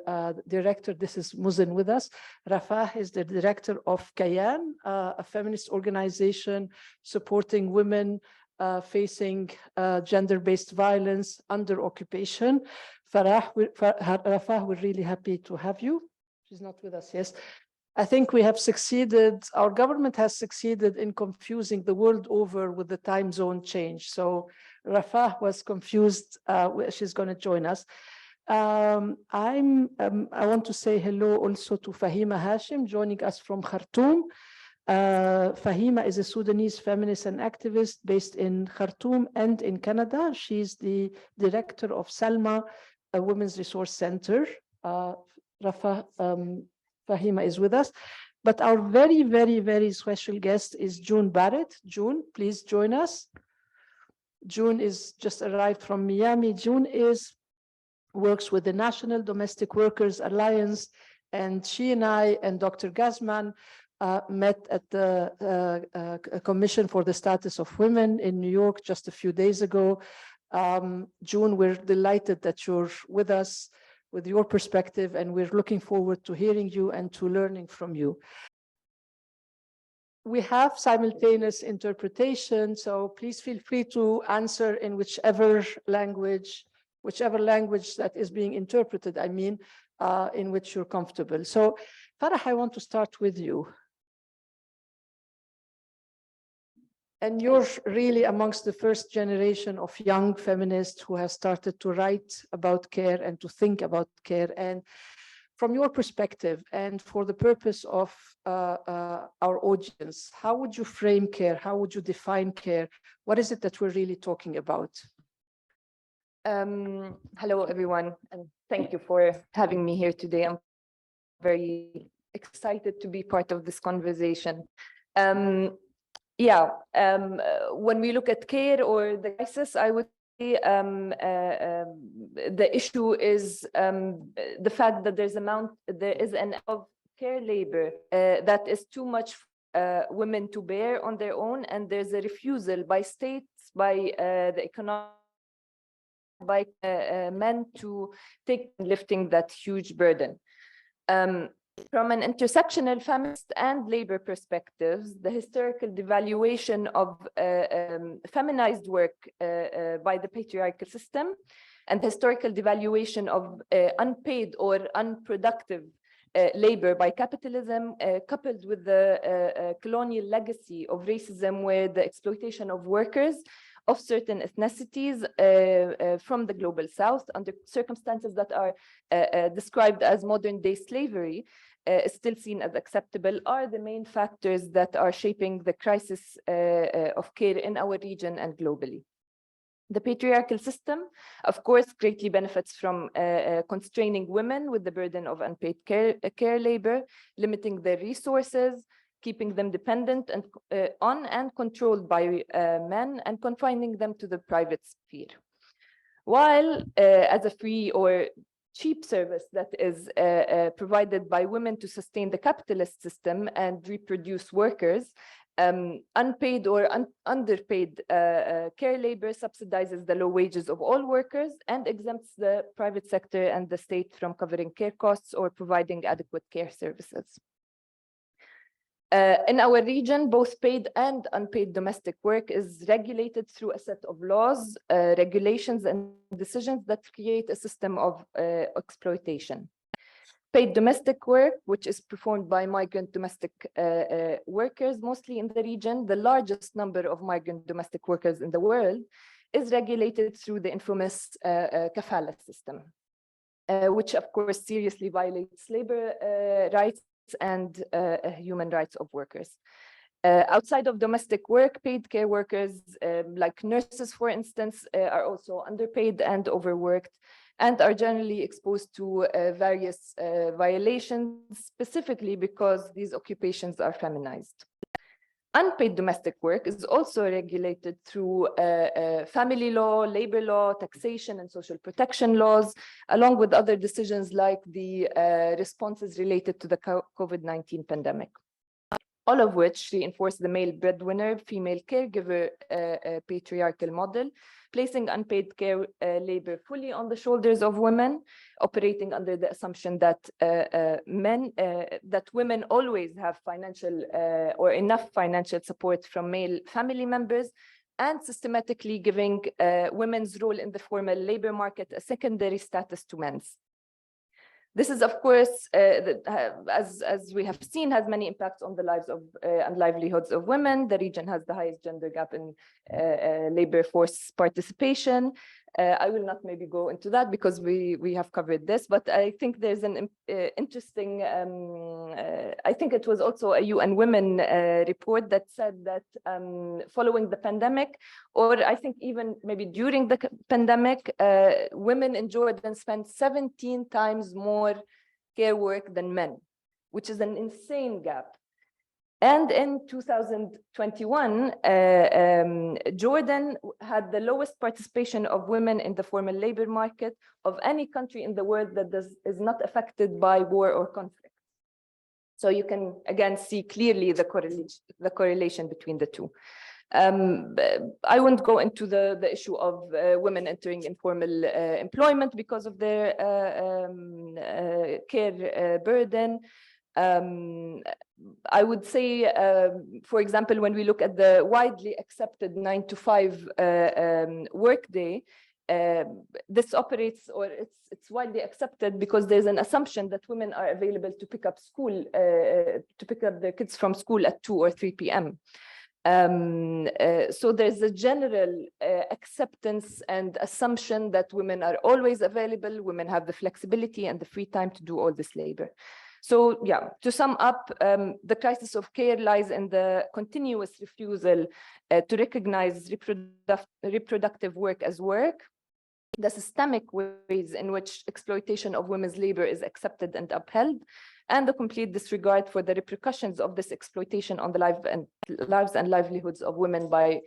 director, this is Mozn with us. Rafah is the director of Kayan, a feminist organization supporting women facing gender-based violence under occupation. Rafah, we're really happy to have you. She's not with us, yes. I think we have succeeded, our government has succeeded in confusing the world over with the time zone change. So Rafah was confused, she's gonna join us. I want to say hello also to Fahima Hashim joining us from Khartoum. Fahima is a Sudanese feminist and activist based in Khartoum and in Canada. She's the director of Salma, a women's resource center. Fahima is with us. But our very, very, very special guest is June Barrett. June, please join us. June is just arrived from Miami. June works with the National Domestic Workers Alliance, and she and I and Dr. Gasman met at the Commission for the Status of Women in New York just a few days ago. June, we're delighted that you're with us with your perspective, and we're looking forward to hearing you and to learning from you. We have simultaneous interpretation, so please feel free to answer in whichever language that is being interpreted, I mean, in which you're comfortable. So, Farah, I want to start with you. And you're really amongst the first generation of young feminists who have started to write about care and to think about care. And from your perspective and for the purpose of our audience, how would you frame care? How would you define care? What is it that we're really talking about? Hello, everyone, and thank you for having me here today. I'm very excited to be part of this conversation. When we look at care or the crisis, I would say the issue is the fact that there is an of care labor that is too much women to bear on their own, and there's a refusal by states, by the economic, by men to take lifting that huge burden. From an intersectional feminist and labor perspectives, the historical devaluation of feminized work by the patriarchal system and the historical devaluation of unpaid or unproductive labor by capitalism, coupled with the colonial legacy of racism, where the exploitation of workers of certain ethnicities from the global south under circumstances that are described as modern-day slavery is still seen as acceptable, are the main factors that are shaping the crisis of care in our region and globally. The patriarchal system, of course, greatly benefits from constraining women with the burden of unpaid care labor, limiting their resources, keeping them dependent and on and controlled by men, and confining them to the private sphere. While as a free or cheap service that is provided by women to sustain the capitalist system and reproduce workers, unpaid or underpaid care labor subsidizes the low wages of all workers and exempts the private sector and the state from covering care costs or providing adequate care services. In our region, both paid and unpaid domestic work is regulated through a set of laws, regulations, and decisions that create a system of exploitation. Paid domestic work, which is performed by migrant domestic workers, mostly in the region, the largest number of migrant domestic workers in the world, is regulated through the infamous kafala system, which of course seriously violates labor rights and human rights of workers. Outside of domestic work, paid care workers, like nurses, for instance, are also underpaid and overworked, and are generally exposed to various violations, specifically because these occupations are feminized. Unpaid domestic work is also regulated through family law, labor law, taxation, and social protection laws, along with other decisions like the responses related to the COVID-19 pandemic. All of which reinforce the male breadwinner, female caregiver patriarchal model, placing unpaid care labor fully on the shoulders of women, operating under the assumption that women always have financial or enough financial support from male family members, and systematically giving women's role in the formal labor market a secondary status to men's. This is, of course, as we have seen, has many impacts on the lives of and livelihoods of women. The region has the highest gender gap in labor force participation. I will not maybe go into that because we have covered this, but I think there's an interesting, I think it was also a UN Women report that said that following the pandemic, or I think even maybe during the pandemic, women in Jordan spent 17 times more care work than men, which is an insane gap. And in 2021, Jordan had the lowest participation of women in the formal labor market of any country in the world that is not affected by war or conflict. So you can again see clearly the correlation between the two. I won't go into the issue of women entering informal employment because of their care burden. I would say, for example, when we look at the widely accepted 9-to-5 workday, this operates, or it's widely accepted because there's an assumption that women are available to pick up their kids from school at 2 or 3 p.m. So there's a general acceptance and assumption that women are always available, women have the flexibility and the free time to do all this labor. So yeah, to sum up, the crisis of care lies in the continuous refusal to recognize reproductive work as work, the systemic ways in which exploitation of women's labor is accepted and upheld, and the complete disregard for the repercussions of this exploitation on the lives and livelihoods of women by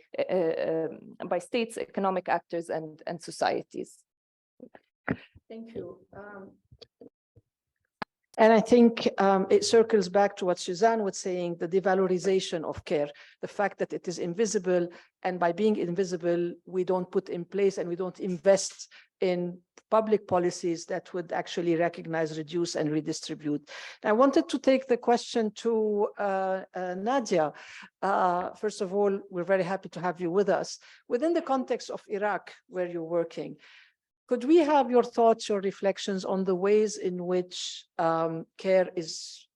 states, economic actors, and societies. Thank you. And I think it circles back to what Susanne was saying, the devalorization of care, the fact that it is invisible, and by being invisible, we don't put in place and we don't invest in public policies that would actually recognize, reduce, and redistribute. I wanted to take the question to Nadia. First of all, we're very happy to have you with us. Within the context of Iraq, where you're working, could we have your thoughts or reflections on the ways in which care is,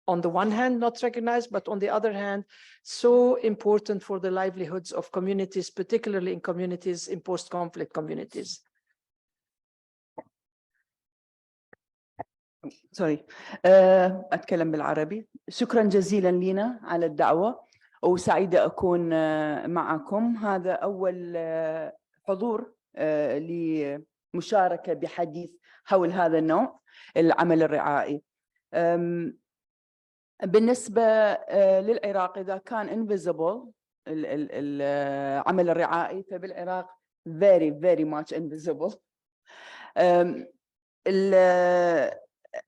on the one hand, not recognized, but on the other hand, so important for the livelihoods of communities, particularly in communities, in post-conflict communities? سوري أتكلم بالعربي. شكرا جزيلا لينا على الدعوة وسعيدة أكون معكم. هذا أول حضور لمشاركة بحديث حول هذا النوع العمل الرعائي. بالنسبة للعراق إذا كان invisible العمل الرعائي، فبالعراق very much invisible.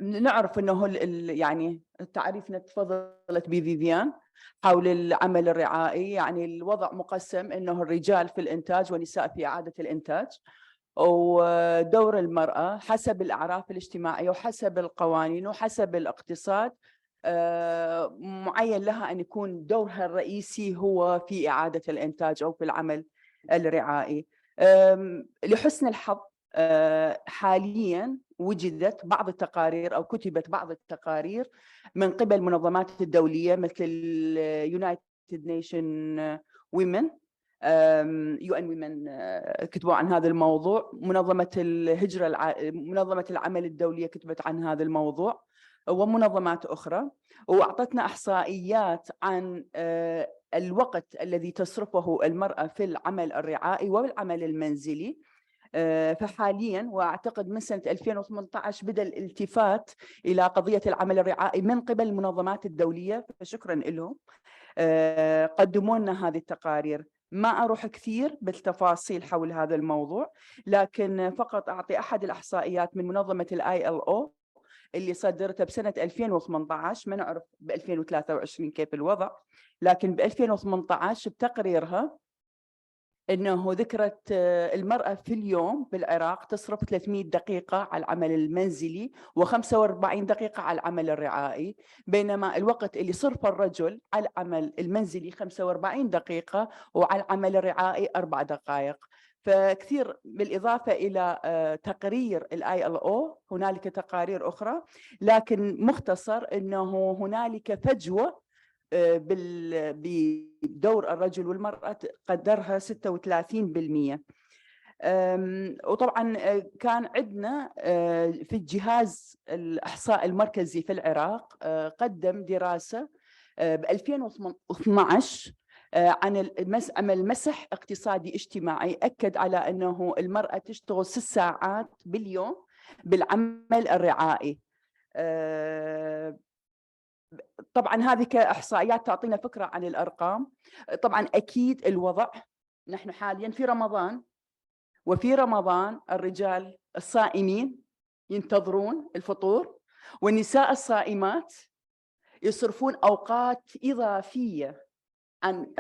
نعرف أنه يعني تعريفنا تفضلت بفيفيان حول العمل الرعائي، يعني الوضع مقسم أنه الرجال في الإنتاج والنساء في إعادة الإنتاج، ودور المرأة حسب الأعراف الاجتماعية وحسب القوانين وحسب الاقتصاد معين لها أن يكون دورها الرئيسي هو في إعادة الإنتاج أو في العمل الرعائي. لحسن الحظ حالياً وجدت بعض التقارير أو كتبت بعض التقارير من قبل المنظمات الدولية مثل United Nations Women UN Women كتبوا عن هذا الموضوع، منظمة الهجرة منظمة العمل الدولية كتبت عن هذا الموضوع، ومنظمات أخرى، وأعطتنا إحصائيات عن الوقت الذي تصرفه المرأة في العمل الرعائي والعمل المنزلي. فحاليا واعتقد من سنه 2018 بدا الالتفات الى قضيه العمل الرعائي من قبل المنظمات الدوليه، فشكرا لهم. قدموا لنا هذه التقارير. ما اروح كثير بالتفاصيل حول هذا الموضوع، لكن فقط اعطي احد الاحصائيات من منظمه ILO اللي صدرتها بسنه 2018. ما نعرف ب 2023 كيف الوضع، لكن ب 2018 بتقريرها انه ذكرت المرأة في اليوم بالعراق تصرف 300 دقيقة على العمل المنزلي و45 دقيقة على العمل الرعائي، بينما الوقت اللي صرف الرجل على العمل المنزلي 45 دقيقة وعلى العمل الرعائي 4 دقائق. فكثير بالإضافة إلى تقرير ILO هنالك تقارير أخرى، لكن مختصر أنه هنالك فجوة بدور الرجل والمرأة قدرها 36%. وطبعا كان عندنا في الجهاز الإحصاء المركزي في العراق قدم دراسة ب 2012 عن عمل مسح اقتصادي اجتماعي، أكد على أنه المرأة تشتغل 6 ساعات باليوم بالعمل الرعائي. طبعا هذه كإحصائيات تعطينا فكرة عن الأرقام. طبعا أكيد الوضع، نحن حاليا في رمضان، وفي رمضان الرجال الصائمين ينتظرون الفطور، والنساء الصائمات يصرفون أوقات إضافية عن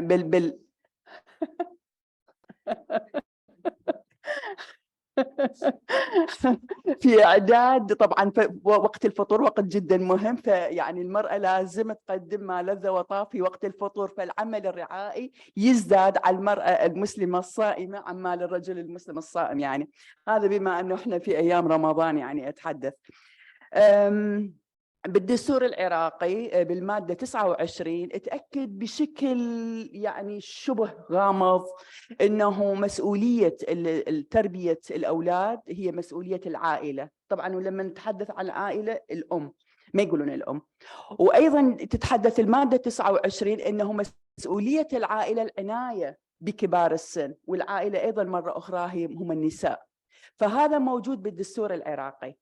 في إعداد. طبعا وقت الفطور وقت جدا مهم، فيعني المرأة لازم تقدم ما لذ وطاب في وقت الفطور، فالعمل الرعائي يزداد على المرأة المسلمة الصائمة عما للرجل المسلم الصائم. يعني هذا بما أنه إحنا في أيام رمضان يعني أتحدث. بالدستور العراقي بالمادة 29 اتأكد بشكل يعني شبه غامض أنه مسؤولية تربية الأولاد هي مسؤولية العائلة. طبعا ولما نتحدث عن العائلة الأم، ما يقولون الأم. وأيضا تتحدث المادة 29 أنه مسؤولية العائلة العناية بكبار السن، والعائلة أيضا مرة أخرى هم النساء. فهذا موجود بالدستور العراقي.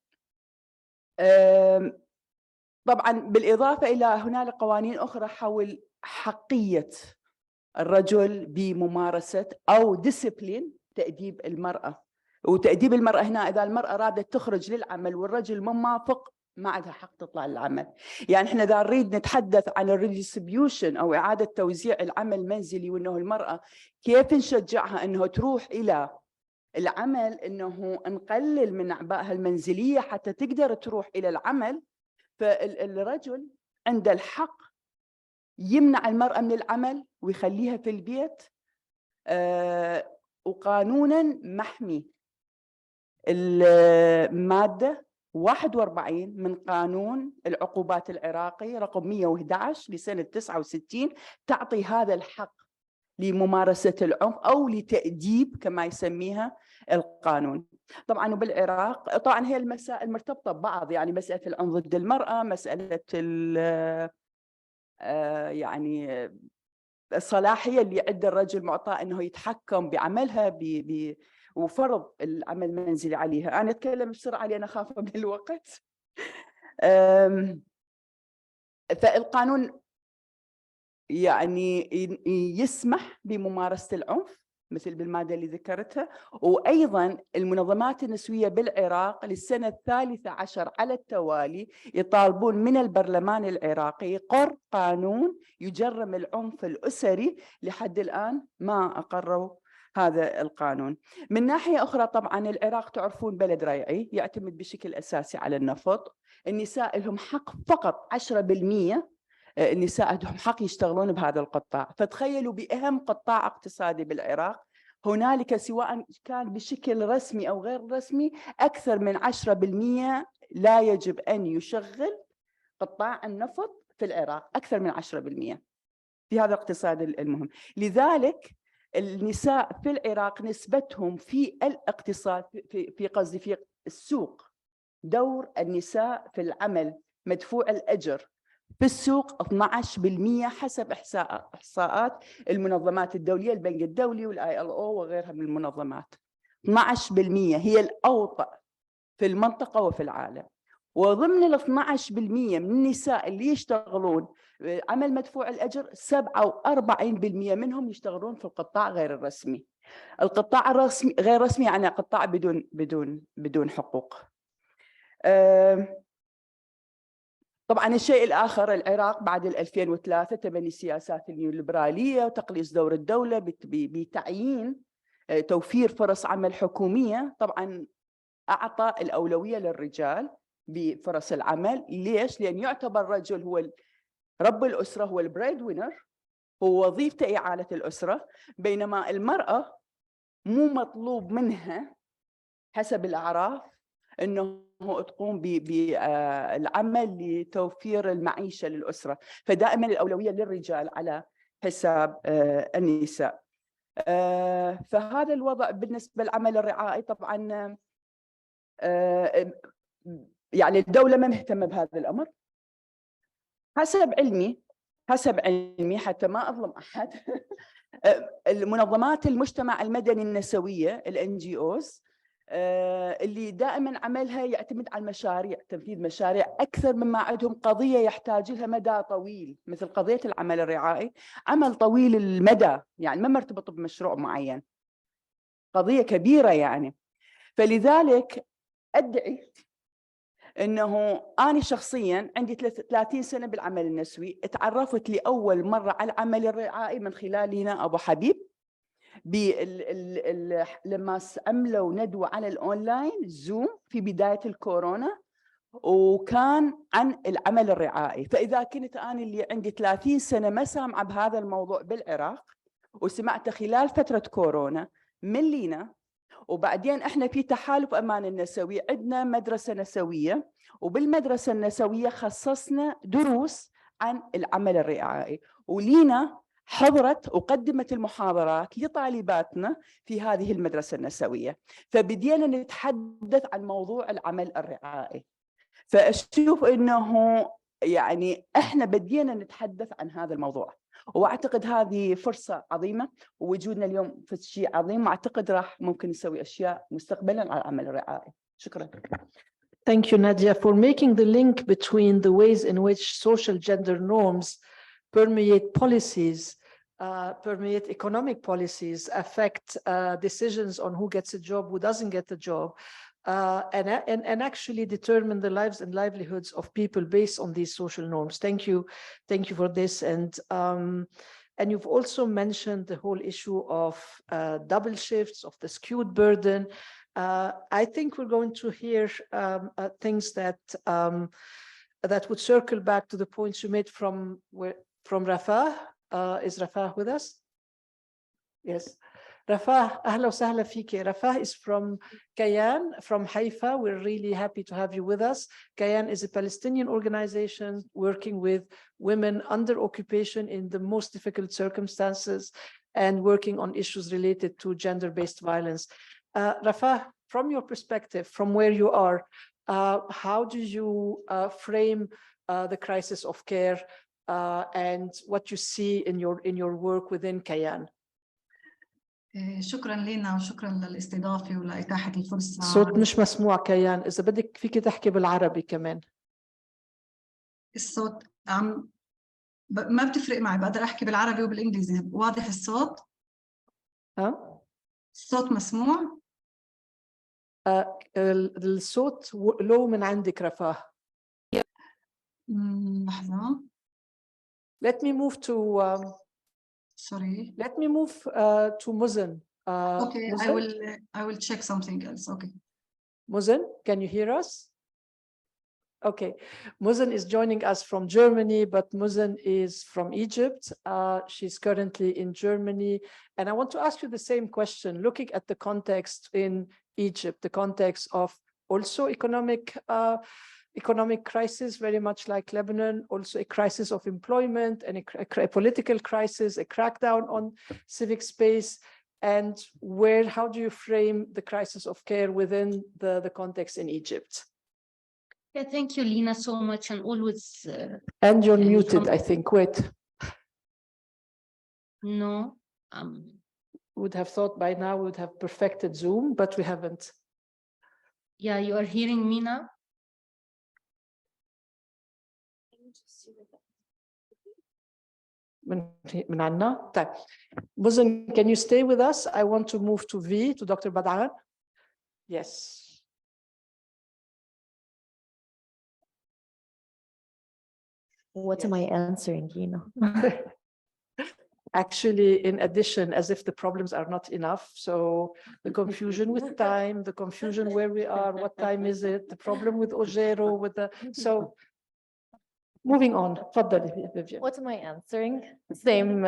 طبعا بالإضافة إلى هنالك قوانين أخرى حول حقية الرجل بممارسة أو ديسيبلين تأديب المرأة. وتأديب المرأة هنا إذا المرأة رادت تخرج للعمل والرجل ما موافق، ما عندها حق تطلع للعمل. يعني احنا إذا نريد نتحدث عن الريديستريبيوشن أو إعادة توزيع العمل المنزلي، وأنه المرأة كيف نشجعها أنه تروح إلى العمل، أنه نقلل من أعبائها المنزلية حتى تقدر تروح إلى العمل. فالرجل عنده الحق يمنع المرأة من العمل ويخليها في البيت، وقانونا محمي. المادة 41 من قانون العقوبات العراقي رقم 111 لسنة 69 تعطي هذا الحق لممارسة العنف أو لتأديب كما يسميها القانون. طبعا وبالعراق طبعا هي المسائل مرتبطة ببعض، يعني مسألة العنف ضد المرأة، مسألة يعني الصلاحية اللي عند الرجل معطاه أنه يتحكم بعملها وفرض العمل المنزلي عليها. أنا أتكلم بسرعة لأن أخاف من الوقت. فالقانون يعني يسمح بممارسة العنف مثل بالمادة اللي ذكرتها. وأيضا المنظمات النسوية بالعراق للسنة 13 على التوالي يطالبون من البرلمان العراقي قرر قانون يجرم العنف الأسري. لحد الآن ما أقروا هذا القانون. من ناحية أخرى طبعا العراق تعرفون بلد ريعي يعتمد بشكل أساسي على النفط. النساء لهم حق فقط 10% النساء عندهم حق يشتغلون بهذا القطاع. فتخيلوا بأهم قطاع اقتصادي بالعراق هنالك سواء كان بشكل رسمي أو غير رسمي أكثر من 10% لا يجب أن يشغل قطاع النفط في العراق، أكثر من 10% في هذا الاقتصاد المهم. لذلك النساء في العراق نسبتهم في الاقتصاد في السوق، دور النساء في العمل مدفوع الأجر في السوق 12% حسب إحصاءات المنظمات الدولية، البنك الدولي والILO وغيرها من المنظمات. 12% هي الأوطأ في المنطقة وفي العالم. وضمن ال 12% من النساء اللي يشتغلون عمل مدفوع الأجر 47% منهم يشتغلون في القطاع غير الرسمي. القطاع الرسمي غير رسمي يعني قطاع بدون حقوق. طبعا الشيء الآخر، العراق بعد 2003 تبني السياسات النيوليبرالية وتقليص دور الدولة بتعيين توفير فرص عمل حكومية. طبعا أعطى الأولوية للرجال بفرص العمل. ليش؟ لأن يعتبر الرجل هو رب الأسرة، هو البريد وينر، هو وظيفته إعالة الأسرة، بينما المرأة مو مطلوب منها حسب الأعراف أنه تقوم بالعمل لتوفير المعيشة للأسرة، فدائما الأولوية للرجال على حساب النساء. فهذا الوضع بالنسبة للعمل الرعائي. طبعا يعني الدولة ما مهتمة بهذا الأمر حسب علمي حتى ما أظلم أحد. المنظمات المجتمع المدني النسوية الNGOs اللي دائما عملها يعتمد على المشاريع، تنفيذ مشاريع أكثر مما عندهم قضية يحتاج لها مدى طويل، مثل قضية العمل الرعائي، عمل طويل المدى يعني ما مرتبط بمشروع معين، قضية كبيرة يعني. فلذلك أدعي أنه أنا شخصياً عندي 30 سنة بالعمل النسوي، تعرفت لأول مرة على العمل الرعائي من خلال لينا أبو-حبيب لما عملوا ندوة على الأونلاين زوم في بداية الكورونا، وكان عن العمل الرعائي. فإذا كنت أنا اللي عندي 30 سنة ما سامعة بهذا الموضوع بالعراق، وسمعته خلال فترة كورونا من لينا، وبعدين احنا في تحالف امان النسوي عندنا مدرسه نسويه، وبالمدرسه النسويه خصصنا دروس عن العمل الرعائي، ولينا حضرت وقدمت المحاضرات لطالباتنا في هذه المدرسه النسويه، فبدينا نتحدث عن موضوع العمل الرعائي. فاشوف انه يعني احنا بدينا نتحدث عن هذا الموضوع، واعتقد هذه فرصه عظيمه، ووجودنا اليوم في شيء عظيم، واعتقد راح ممكن نسوي اشياء مستقبلا على العمل الرعائي. شكرا. Thank you, Nadia, for making the link between the ways in which social gender norms permeate policies, permeate economic policies, affect decisions on who gets a job, who doesn't get a job, and actually determine the lives and livelihoods of people based on these social norms. Thank you for this. And you've also mentioned the whole issue of double shifts, of the skewed burden. I think we're going to hear things that that would circle back to the points you made from Rafah. Is Rafah with us? Yes. Rafah, أهلا وسهلا فيك. Rafah is from Kayan, from Haifa. We're really happy to have you with us. Kayan is a Palestinian organization working with women under occupation in the most difficult circumstances and working on issues related to gender-based violence. Rafah, from your perspective, from where you are, how do you frame the crisis of care and what you see in your work within Kayan? شكرا لينا وشكرا للاستضافة ولإتاحة الفرصة. الصوت مش مسموع كيان، إذا بدك فيك تحكي بالعربي كمان. الصوت ما بتفرق معي، بقدر أحكي بالعربي وبالإنجليزي. واضح الصوت؟ الصوت مسموع؟ الصوت لو من عندك رفاه. لحظة. Let me move to sorry. Let me move to Mozn. Okay, Mozn? I will check something else. Okay. Mozn, can you hear us? Okay, Mozn is joining us from Germany, but Mozn is from Egypt. She's currently in Germany. And I want to ask you the same question, looking at the context in Egypt, the context of also economic crisis, very much like Lebanon, also a crisis of employment and a political crisis, a crackdown on civic space. And how do you frame the crisis of care within the context in Egypt? Yeah, thank you, Lina, so much, and always. And you're muted, I think. Wait. No. Would have thought by now we would have perfected Zoom, but we haven't. Yeah, you are hearing me now? من عنا. طيب. Mozn, can you stay with us? I want to move to V, to Dr. Badaan. Yes. What am I answering, Lina? Actually, in addition, as if the problems are not enough. So the confusion with time, the confusion where we are, what time is it, the problem with Ojero, with the, so moving on. Vivienne. What am I answering? Same.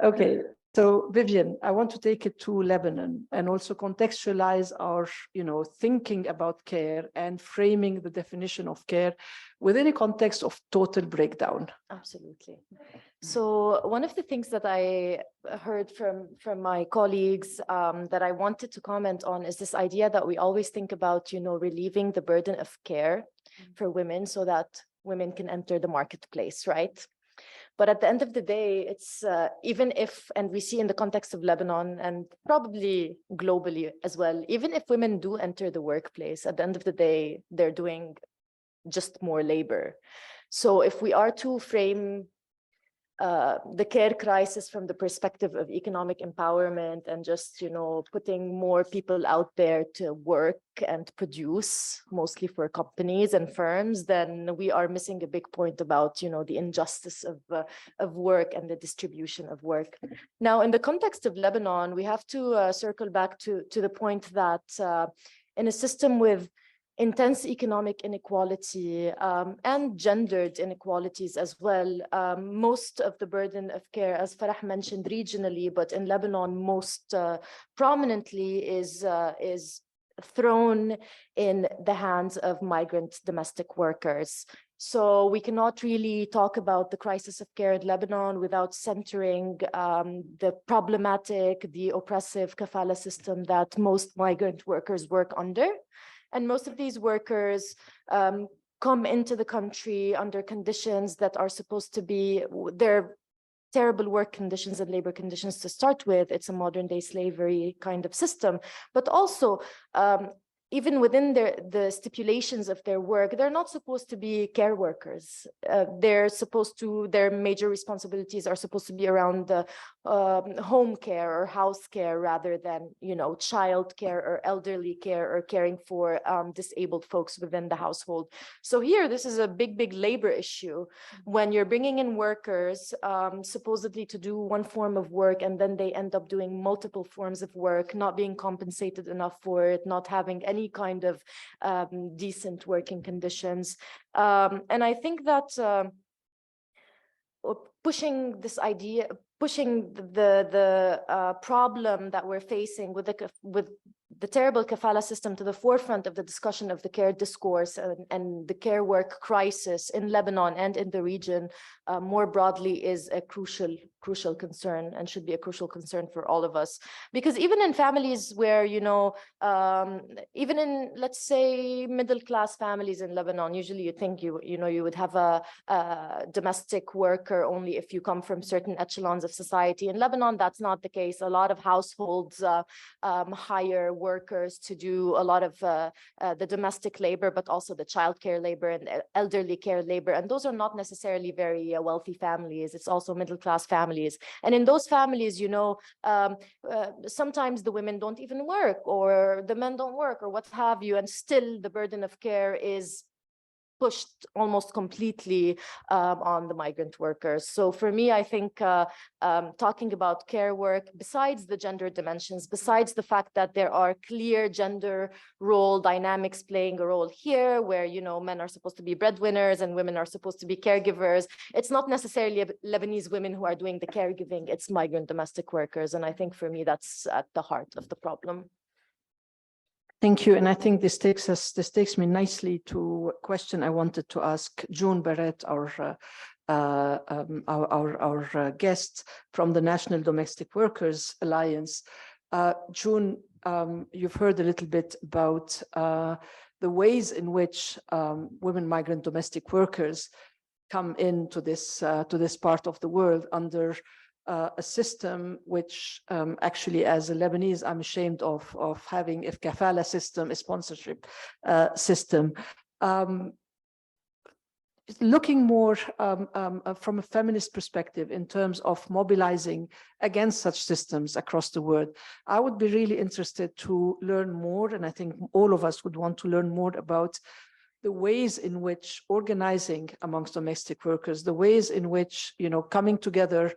Okay. So Vivienne, I want to take it to Lebanon and also contextualize our, thinking about care and framing the definition of care within a context of total breakdown. Absolutely. So one of the things that I heard from my colleagues that I wanted to comment on is this idea that we always think about, relieving the burden of care for women so that women can enter the marketplace, right? But at the end of the day, it's even if, and we see in the context of Lebanon and probably globally as well, even if women do enter the workplace, at the end of the day, they're doing just more labor. So if we are to frame the care crisis from the perspective of economic empowerment and just, putting more people out there to work and produce, mostly for companies and firms, then we are missing a big point about, the injustice of work and the distribution of work. Now, in the context of Lebanon, we have to circle back to the point that in a system with intense economic inequality and gendered inequalities as well. Most of the burden of care, as Farah mentioned regionally, but in Lebanon most prominently is thrown in the hands of migrant domestic workers. So we cannot really talk about the crisis of care in Lebanon without centering the problematic, the oppressive kafala system that most migrant workers work under. And most of these workers come into the country under conditions that are supposed to be their terrible work conditions and labor conditions to start with. It's a modern day slavery kind of system, but also even within the stipulations of their work, they're not supposed to be care workers. Their major responsibilities are supposed to be around the home care or house care rather than, child care or elderly care or caring for disabled folks within the household. So here, this is a big labor issue when you're bringing in workers supposedly to do one form of work and then they end up doing multiple forms of work, not being compensated enough for it, not having any kind of decent working conditions. And I think that pushing this idea, pushing the problem that we're facing with the terrible kafala system to the forefront of the discussion of the care discourse and the care work crisis in Lebanon and in the region more broadly is a crucial concern and should be a crucial concern for all of us. Because even in families where, even in, let's say, middle-class families in Lebanon, usually you think you would have a domestic worker only if you come from certain echelons of society. In Lebanon, that's not the case. A lot of households hire workers to do a lot of the domestic labor, but also the childcare labor and elderly care labor. And those are not necessarily very wealthy families. It's also middle-class families. And in those families, sometimes the women don't even work or the men don't work or what have you. And still the burden of care is pushed almost completely on the migrant workers. So for me, I think talking about care work, besides the gender dimensions, besides the fact that there are clear gender role dynamics playing a role here, where men are supposed to be breadwinners and women are supposed to be caregivers, it's not necessarily Lebanese women who are doing the caregiving, it's migrant domestic workers. And I think for me, that's at the heart of the problem. Thank you. And I think this takes me nicely to a question I wanted to ask June Barrett, our guest from the National Domestic Workers Alliance. June, you've heard a little bit about the ways in which women migrant domestic workers come into this part of the world under a system which actually, as a Lebanese, I'm ashamed of having a kafala system, a sponsorship system. Looking more from a feminist perspective in terms of mobilizing against such systems across the world, I would be really interested to learn more, and I think all of us would want to learn more about the ways in which organizing amongst domestic workers, the ways in which, you know, coming together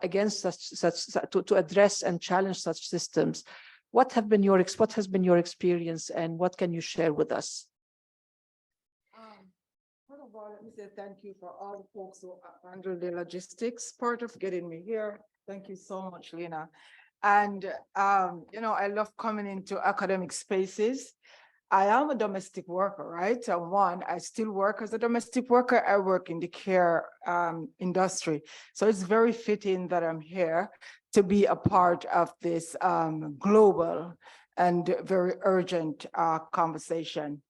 against to address and challenge such systems. What has been your experience, and what can you share with us? First of all, let me say thank you for all the folks who handle the logistics part of getting me here. Thank you so much, Lina. And, you know, I love coming into academic spaces. I am a domestic worker, right? I still work as a domestic worker. I work in the care industry. So it's very fitting that I'm here to be a part of this global and very urgent conversation.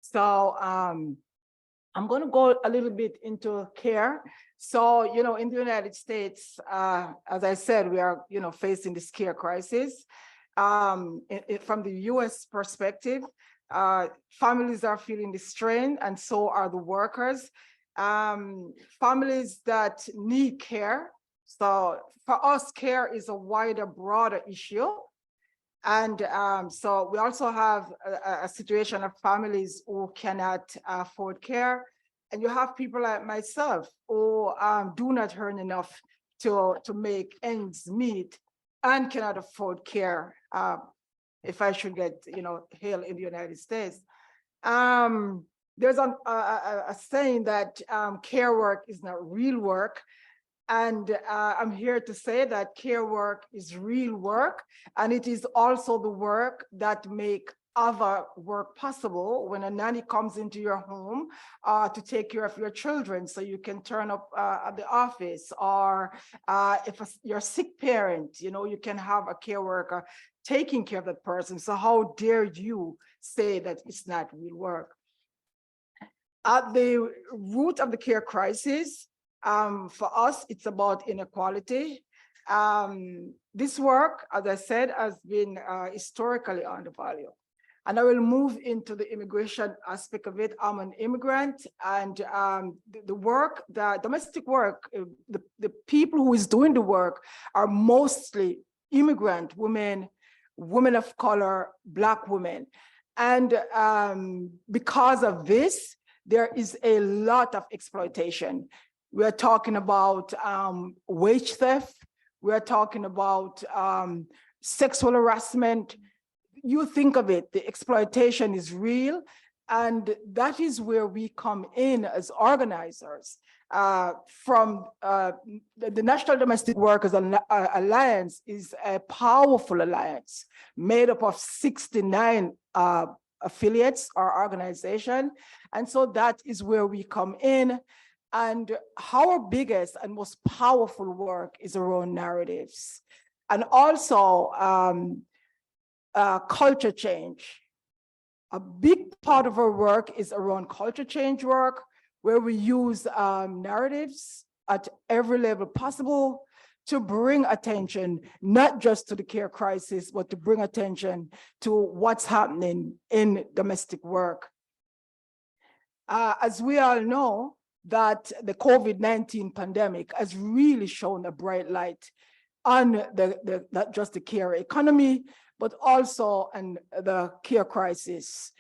So I'm going to go a little bit into care. So, you know, in the United States, as I said, we are, you know, facing this care crisis. From the US perspective, families are feeling the strain, and so are the workers. Families that need care. So for us, care is a wider, broader issue. And so we also have a situation of families who cannot afford care. And you have people like myself who do not earn enough to make ends meet and cannot afford care. If I should get, you know, hail in the United States. There's a saying that care work is not real work. And I'm here to say that care work is real work, and it is also the work that make other work possible when a nanny comes into your home to take care of your children, so you can turn up at the office, or if you're a sick parent, you know, you can have a care worker taking care of that person. So how dare you say that it's not real work? At the root of the care crisis, for us, it's about inequality. This work, as I said, has been historically undervalued. And I will move into the immigration aspect of it. I'm an immigrant, and the domestic work, the people who is doing the work are mostly immigrant women, women of color, Black women. And because of this, there is a lot of exploitation. We are talking about wage theft. We are talking about sexual harassment. You think of it, the exploitation is real. And that is where we come in as organizers. From the National Domestic Workers Alliance is a powerful alliance made up of 69 affiliates or organization. And so that is where we come in. And our biggest and most powerful work is around narratives, and also culture change. A big part of our work is around culture change work, where we use narratives at every level possible to bring attention, not just to the care crisis, but to bring attention to what's happening in domestic work. As we all know, that the COVID-19 pandemic has really shown a bright light on not just the care economy, but also in the care crisis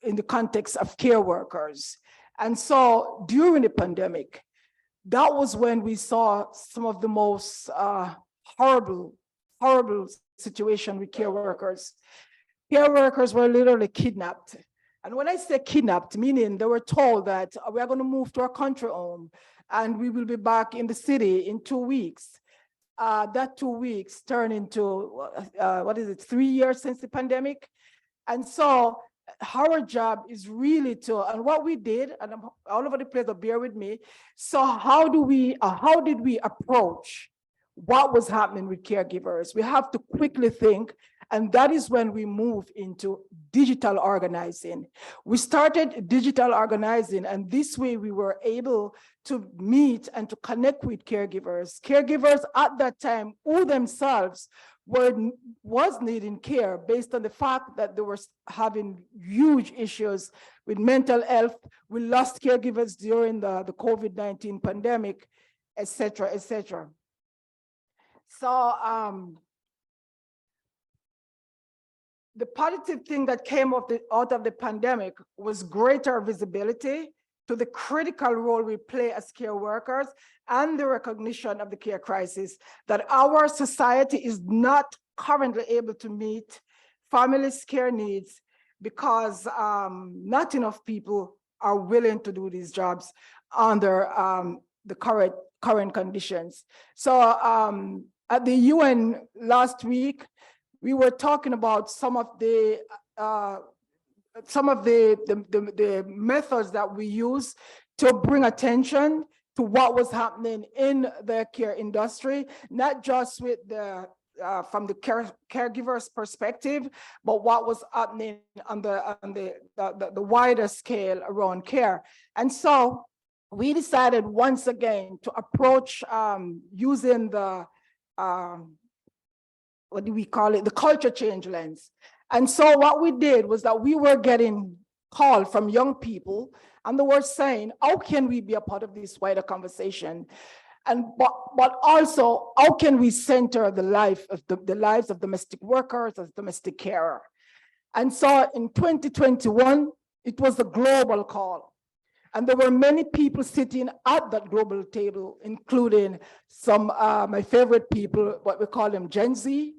in the context of care workers. And so during the pandemic, that was when we saw some of the most horrible situation with care workers. Care workers were literally kidnapped. And when I say kidnapped, meaning they were told that we are going to move to our country home and we will be back in the city in 2 weeks. That 2 weeks turned into, 3 years since the pandemic? And so our job is really and what we did, and I'm all over the place, but bear with me. So how did we approach what was happening with caregivers? We have to quickly think And that is when we move into digital organizing. We started digital organizing, and this way we were able to meet and to connect with caregivers. Caregivers at that time who themselves was needing care based on the fact that they were having huge issues with mental health. We lost caregivers during the COVID-19 pandemic, et cetera, et cetera. So the positive thing that came out of the pandemic was greater visibility to the critical role we play as care workers and the recognition of the care crisis, that our society is not currently able to meet families' care needs because not enough people are willing to do these jobs under the current conditions. So at the UN last week, we were talking about some of the methods that we use to bring attention to what was happening in the care industry, not just with the from the caregiver's perspective, but what was happening on the wider scale around care. And so we decided once again to approach using the what do we call it, the culture change lens. And so what we did was that we were getting called from young people, and they were saying, how can we be a part of this wider conversation? And but also, how can we center the lives of domestic workers as domestic carer? And so in 2021, it was a global call. And there were many people sitting at that global table, including some my favorite people, what we call them Gen Z.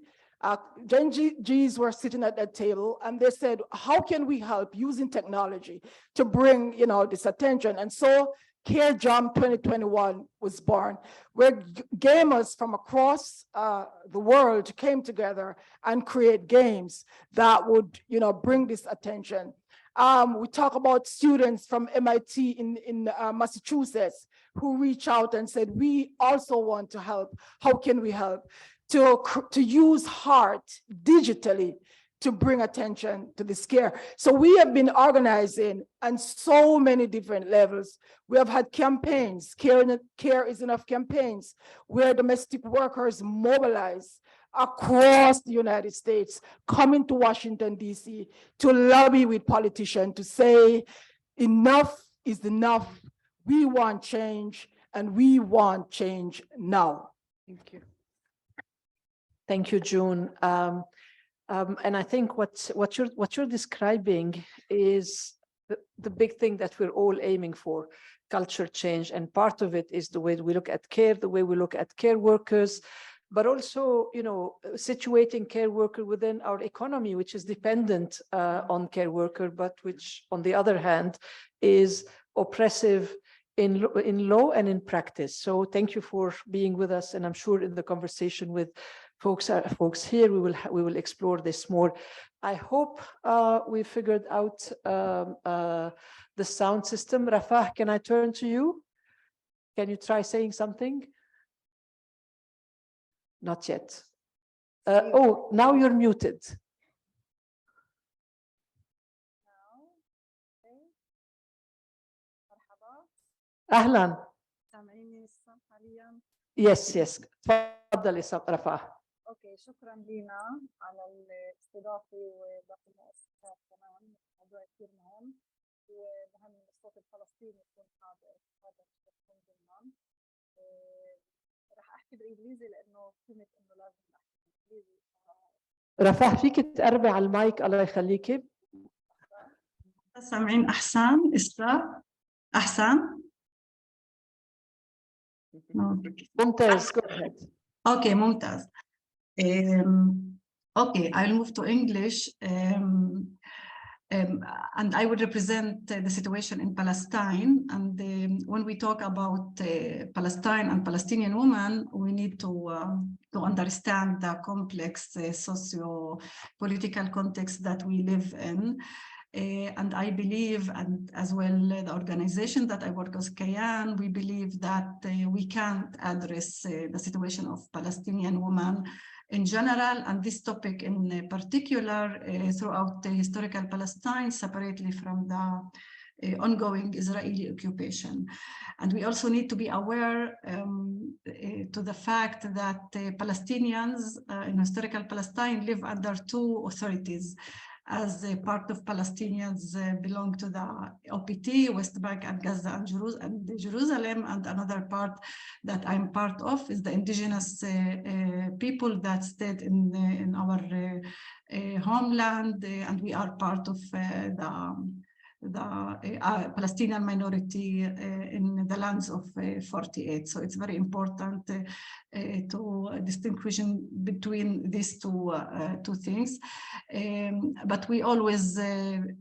Gen Gs were sitting at that table, and they said, how can we help using technology to bring, this attention? And so Care Jam 2021 was born, where gamers from across the world came together and create games that would, bring this attention. We talk about students from MIT in Massachusetts who reach out and said, we also want to help. How can we help? To use heart digitally to bring attention to this care. So we have been organizing on so many different levels. We have had campaigns, Care is Enough campaigns, where domestic workers mobilize across the United States, coming to Washington, DC, to lobby with politicians to say, enough is enough. We want change, and we want change now. Thank you. Thank you, June. And I think what you're describing is the big thing that we're all aiming for, culture change. And part of it is the way we look at care, the way we look at care workers, but also, situating care worker within our economy, which is dependent on care worker, but which, on the other hand, is oppressive in law and in practice. So thank you for being with us, and I'm sure in the conversation with folks here, we will explore this more. I hope we figured out the sound system. Rafah, can I turn to you? Can you try saying something? Not yet. Oh, now you're muted. أهلا. Yes. تفضلي رفاه. اوكي، شكرا لينا على الاستضافه وباقي المؤسسات كمان. موضوع كثير مهم، ومهم ان الصوت الفلسطيني يكون حاضر هذا الشيء ضمن. راح احكي بالانجليزي لانه فهمت انه لازم احكي بالانجليزي. رفاه فيك تقربي على المايك الله يخليكي. سامعين احسن؟ استا احسن؟ ممتاز. Go ahead. Okay, ممتاز. Okay, I'll move to English. And I would represent the situation in Palestine. And when we talk about Palestine and Palestinian women, we need to understand the complex socio-political context that we live in. And I believe, and as well the organization that I work with, Kayan, we believe that we can't address the situation of Palestinian women in general, and this topic in particular throughout the historical Palestine, separately from the ongoing Israeli occupation. And we also need to be aware to the fact that Palestinians in historical Palestine live under two authorities. As a part of Palestinians belong to the OPT, West Bank and Gaza and Jerusalem, and another part that I'm part of is the indigenous people that stayed in our homeland, and we are part of the Palestinian minority in the lands of 48. So it's very important to distinguish between these two things. But we always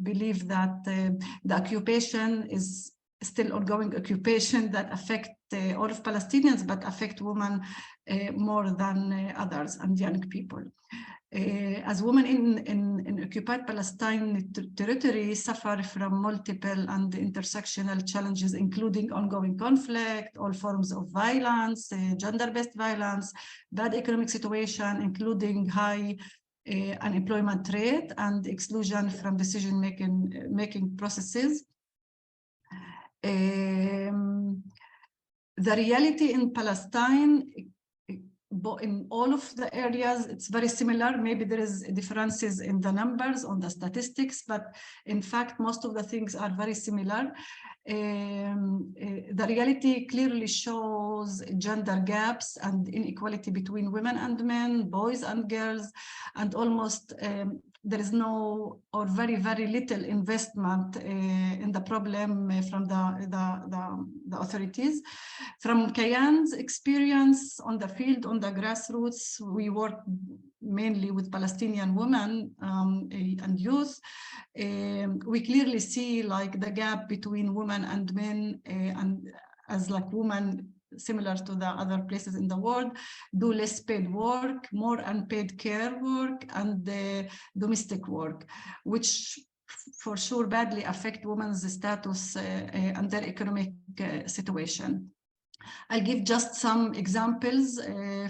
believe that the occupation is still ongoing occupation that affect all of Palestinians, but affect women more than others and young people. As women in occupied Palestine territory suffer from multiple and intersectional challenges, including ongoing conflict, all forms of violence, gender-based violence, bad economic situation, including high unemployment rate and exclusion from decision-making processes. The reality in Palestine, in all of the areas, it's very similar. Maybe there is differences in the numbers, on the statistics, but in fact, most of the things are very similar. The reality clearly shows gender gaps and inequality between women and men, boys and girls, and almost there is no or very, very little investment in the problem from the authorities. From Kayan's experience on the field, on the grassroots, we work mainly with Palestinian women and youth. We clearly see like the gap between women and men, and as like women, similar to the other places in the world, do less paid work, more unpaid care work, and domestic work, which for sure badly affect women's status and their economic situation. I'll give just some examples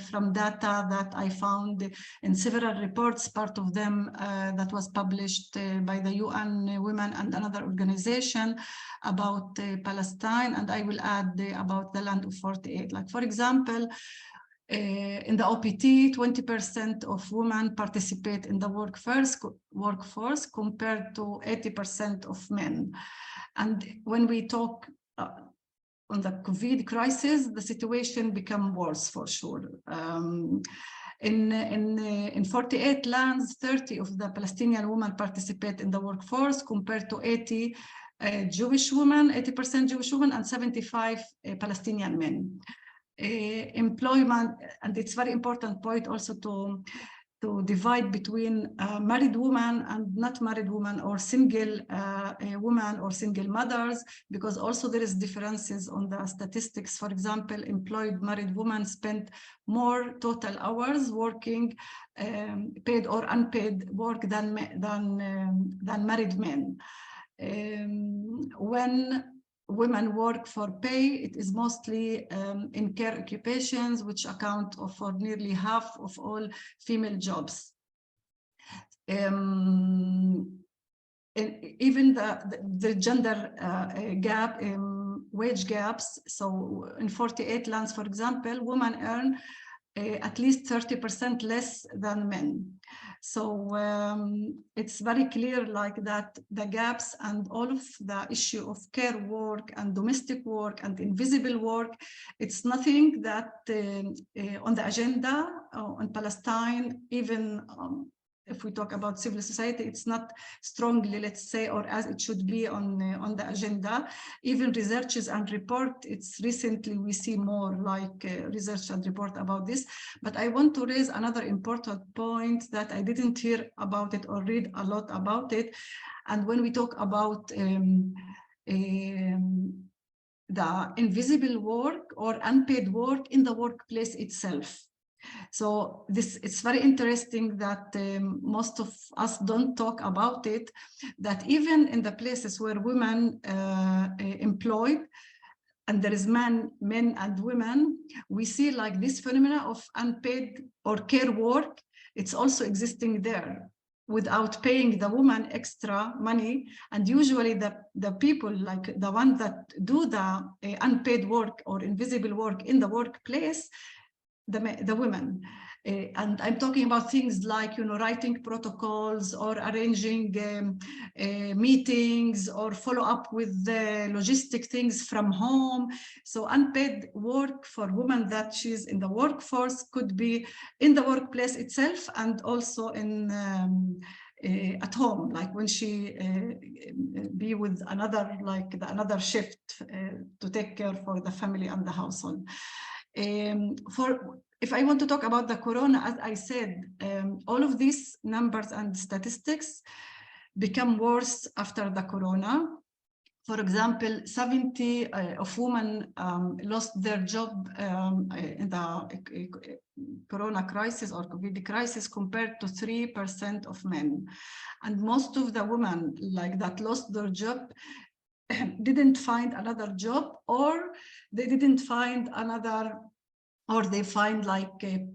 from data that I found in several reports, part of them that was published by the UN Women and another organization about Palestine, and I will add about the land of 48. Like, for example, in the OPT, 20% of women participate in the workforce compared to 80% of men. And when we talk on the COVID crisis, the situation became worse for sure. In 48 lands, 30 of the Palestinian women participate in the workforce compared to 80 Jewish women, 80% Jewish women, and 75 Palestinian men. Employment, and it's very important point also to divide between married women and not married women, or single women or single mothers, because also there is differences on the statistics. For example, employed married women spend more total hours working, paid or unpaid work than married men. When women work for pay, it is mostly in care occupations, which account for nearly half of all female jobs. Even the gender gap, wage gaps. So in 48 lands, for example, women earn at least 30% less than men. So it's very clear like that the gaps and all of the issue of care work and domestic work and invisible work, it's nothing that on the agenda on Palestine, even if we talk about civil society, it's not strongly, let's say, or as it should be on the agenda. Even researches and report, it's recently we see more like research and report about this. But I want to raise another important point that I didn't hear about it or read a lot about it. And when we talk about the invisible work or unpaid work in the workplace itself. So it's very interesting that most of us don't talk about it, that even in the places where women employed, and there is men and women, we see like this phenomena of unpaid or care work. It's also existing there without paying the woman extra money. And usually the people, like the ones that do the unpaid work or invisible work in the workplace, the women. And I'm talking about things like, writing protocols or arranging meetings or follow up with the logistic things from home. So unpaid work for women that she's in the workforce could be in the workplace itself and also in at home, like when she be with another, like another shift to take care for the family and the household. If I want to talk about the corona, as I said, all of these numbers and statistics become worse after the corona. For example, 70 of women lost their job in the corona crisis or COVID crisis compared to 3% of men. And most of the women like that lost their job didn't find another job, or they didn't find another, or they find like a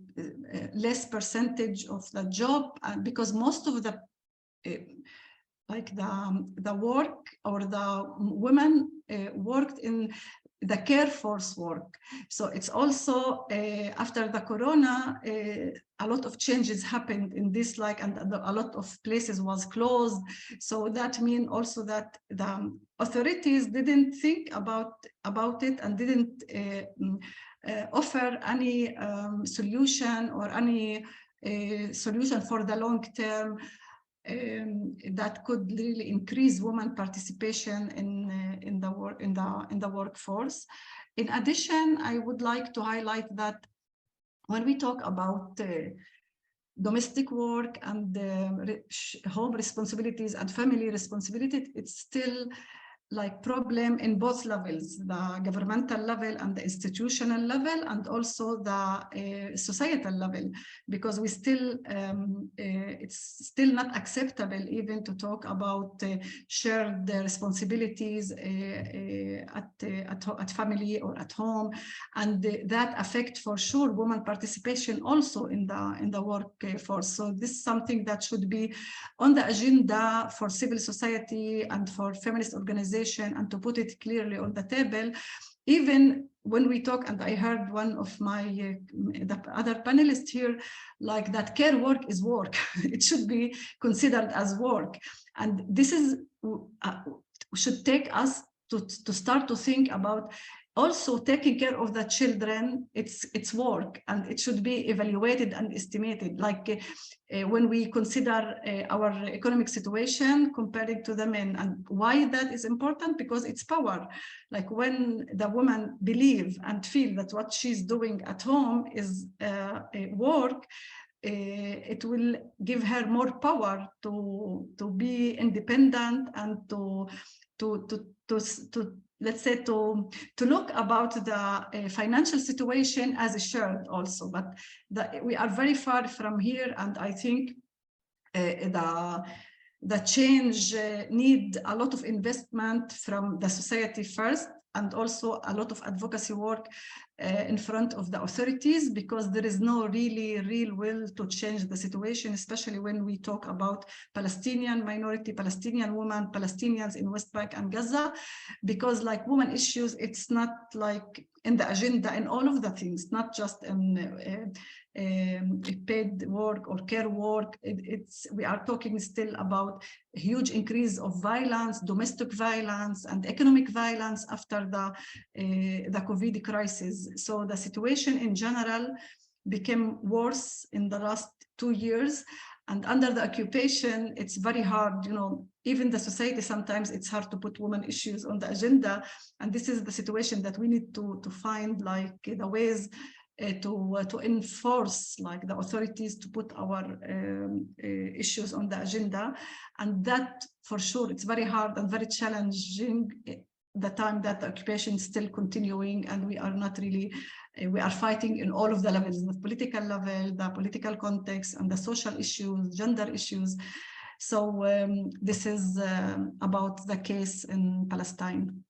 less percentage of the job, because most of the like the work or the women worked in the care force work. So it's also after the corona, a lot of changes happened in this, like, and a lot of places was closed. So that means also that the authorities didn't think about it and didn't offer any solution or any solution for the long term that could really increase women participation in the workforce. In addition, I would like to highlight that when we talk about domestic work and home responsibilities and family responsibility, it's still like problem in both levels, the governmental level and the institutional level, and also the societal level, because we still, it's still not acceptable even to talk about shared responsibilities at family or at home, and that affect for sure women participation also in the workforce. So this is something that should be on the agenda for civil society and for feminist organizations, and to put it clearly on the table, even when we talk, and I heard one of my the other panelists here, like that care work is work. It should be considered as work, and this is should take us to start to think about also taking care of the children. It's work, and it should be evaluated and estimated, like when we consider our economic situation compared to the men. And why that is important? Because it's power. Like when the woman believe and feel that what she's doing at home is work, it will give her more power to be independent and to let's say to look about the financial situation as a shared also. But we are very far from here, and I think the change need a lot of investment from the society first, and also a lot of advocacy work in front of the authorities, because there is no real will to change the situation, especially when we talk about Palestinian minority, Palestinian women, Palestinians in West Bank and Gaza, because like women issues, it's not like in the agenda in all of the things, not just in paid work or care work. We are talking still about a huge increase of violence, domestic violence and economic violence after the COVID crisis. So the situation in general became worse in the last 2 years, and under the occupation, it's very hard, even the society, sometimes it's hard to put women issues on the agenda. And this is the situation that we need to find like the ways to enforce, like the authorities to put our issues on the agenda. And that for sure, it's very hard and very challenging the time that the occupation is still continuing, and we are not really, we are fighting in all of the levels, the political level, the political context, and the social issues, gender issues. So this is about the case in Palestine.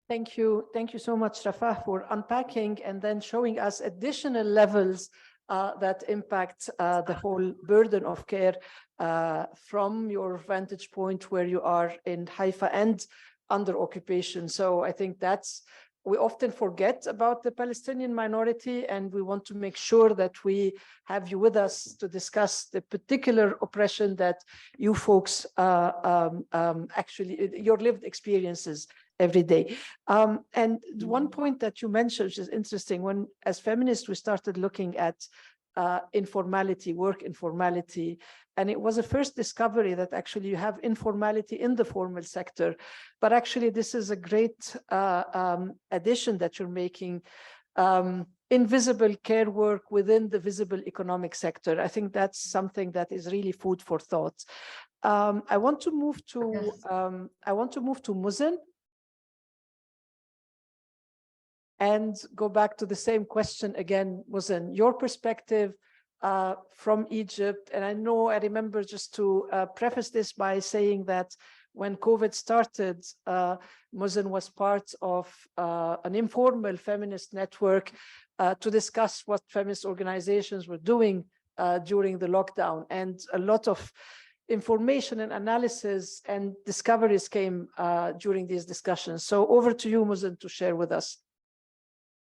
Thank you. Thank you so much, Rafah, for unpacking and then showing us additional levels that impact the whole burden of care from your vantage point where you are in Haifa and under occupation. So I think we often forget about the Palestinian minority, and we want to make sure that we have you with us to discuss the particular oppression that you folks actually, your lived experiences every day. And one point that you mentioned, which is interesting, when as feminists, we started looking at informality, work informality, and it was a first discovery that actually you have informality in the formal sector, but actually this is a great addition that you're making, invisible care work within the visible economic sector. I think that's something that is really food for thought. I want to move to Mozn and go back to the same question again, Mozn, your perspective from Egypt. And I remember, just to preface this by saying that when COVID started, Mozn was part of an informal feminist network to discuss what feminist organizations were doing during the lockdown. And a lot of information and analysis and discoveries came during these discussions. So over to you, Mozn, to share with us.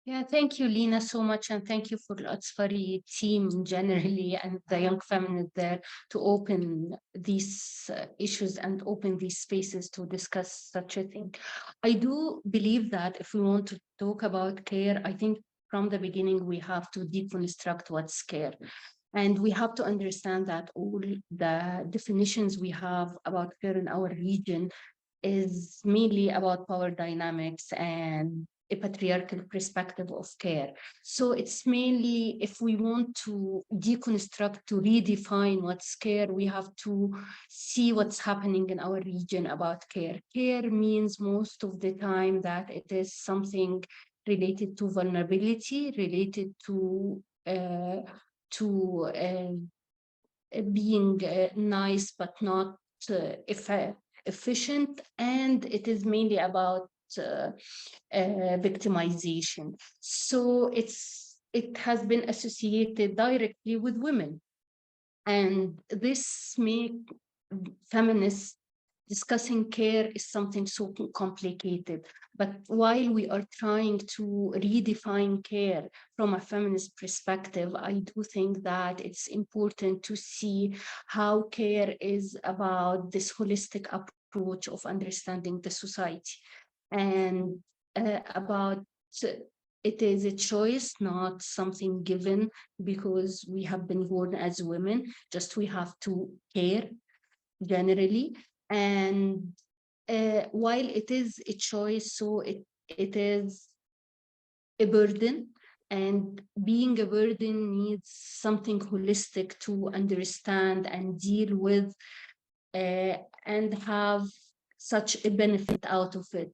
Yeah, thank you, Lina, so much. And thank you for the Asfari team generally and the young feminists there to open these issues and open these spaces to discuss such a thing. I do believe that if we want to talk about care, I think from the beginning, we have to deconstruct what's care. And we have to understand that all the definitions we have about care in our region is mainly about power dynamics and a patriarchal perspective of care. So it's mainly, if we want to deconstruct, to redefine what's care, we have to see what's happening in our region about care. Care means most of the time that it is something related to vulnerability, related to being nice but not efficient, and it is mainly about victimization. So it has been associated directly with women, and this makes feminists discussing care is something so complicated. But while we are trying to redefine care from a feminist perspective, I do think that it's important to see how care is about this holistic approach of understanding the society, and about it is a choice, not something given because we have been born as women, just we have to care generally. And while it is a choice, so it is a burden, and being a burden needs something holistic to understand and deal with and have such a benefit out of it.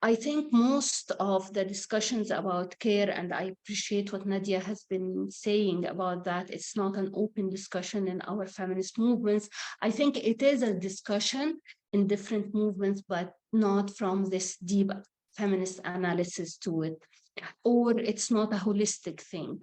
I think most of the discussions about care, and I appreciate what Nadia has been saying about that, it's not an open discussion in our feminist movements. I think it is a discussion in different movements, but not from this deep feminist analysis to it, or it's not a holistic thing.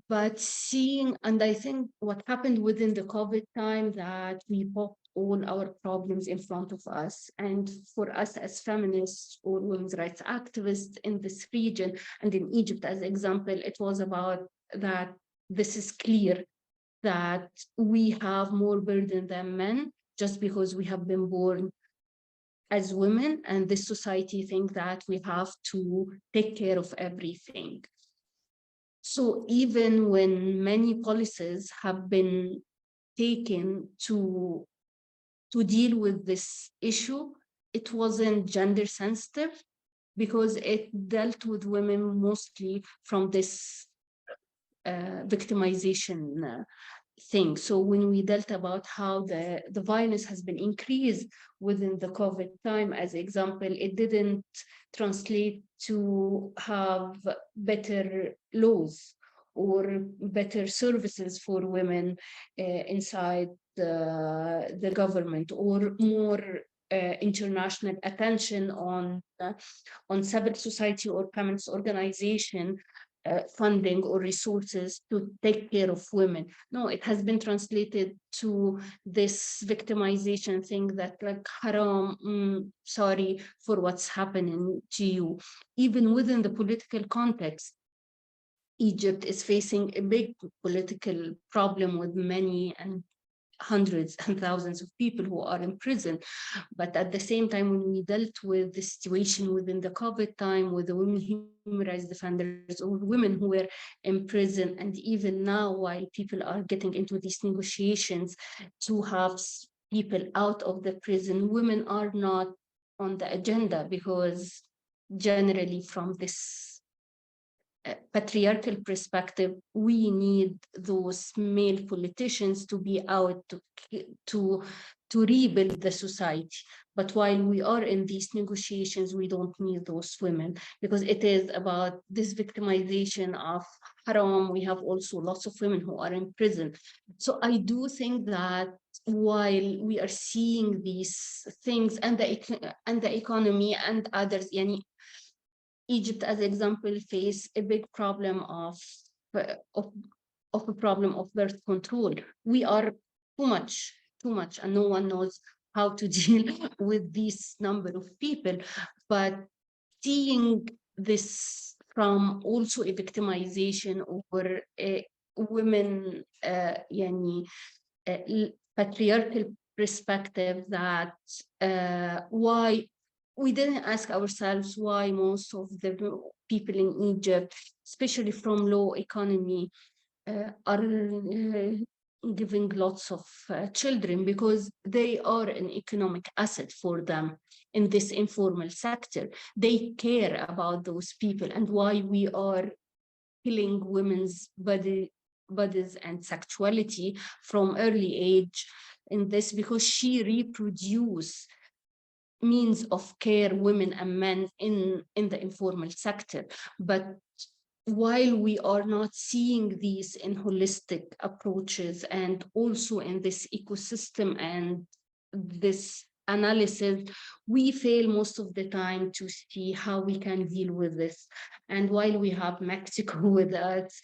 But seeing, and I think what happened within the COVID time, that we popped all our problems in front of us. And for us as feminists or women's rights activists in this region, and in Egypt as example, it was about that this is clear that we have more burden than men just because we have been born as women, and this society think that we have to take care of everything. So even when many policies have been taken to deal with this issue, it wasn't gender sensitive because it dealt with women mostly from this victimization thing. So when we dealt about how the violence has been increased within the COVID time, as example, it didn't translate to have better laws or better services for women inside the government, or more international attention on civil society or feminist organization funding or resources to take care of women. No, it has been translated to this victimization thing that like haram, sorry for what's happening to you. Even within the political context, Egypt is facing a big political problem with many and hundreds and thousands of people who are in prison. But at the same time, when we dealt with the situation within the COVID time with the women human rights defenders or women who were in prison, and even now while people are getting into these negotiations to have people out of the prison, women are not on the agenda because generally from this patriarchal perspective, we need those male politicians to be out to rebuild the society. But while we are in these negotiations, we don't need those women because it is about this victimization of haram. We have also lots of women who are in prison. So I do think that while we are seeing these things and the economy and others, Egypt, as example, face a big problem of a problem of birth control. We are too much, and no one knows how to deal with this number of people. But seeing this from also a victimization or a women, patriarchal perspective, that why we didn't ask ourselves why most of the people in Egypt, especially from low economy, are giving lots of children, because they are an economic asset for them in this informal sector. They care about those people, and why we are killing women's bodies and sexuality from early age in this, because she reproduces means of care women and men in the informal sector. But while we are not seeing these in holistic approaches and also in this ecosystem and this analysis, we fail most of the time to see how we can deal with this. And while we have Mexico with us,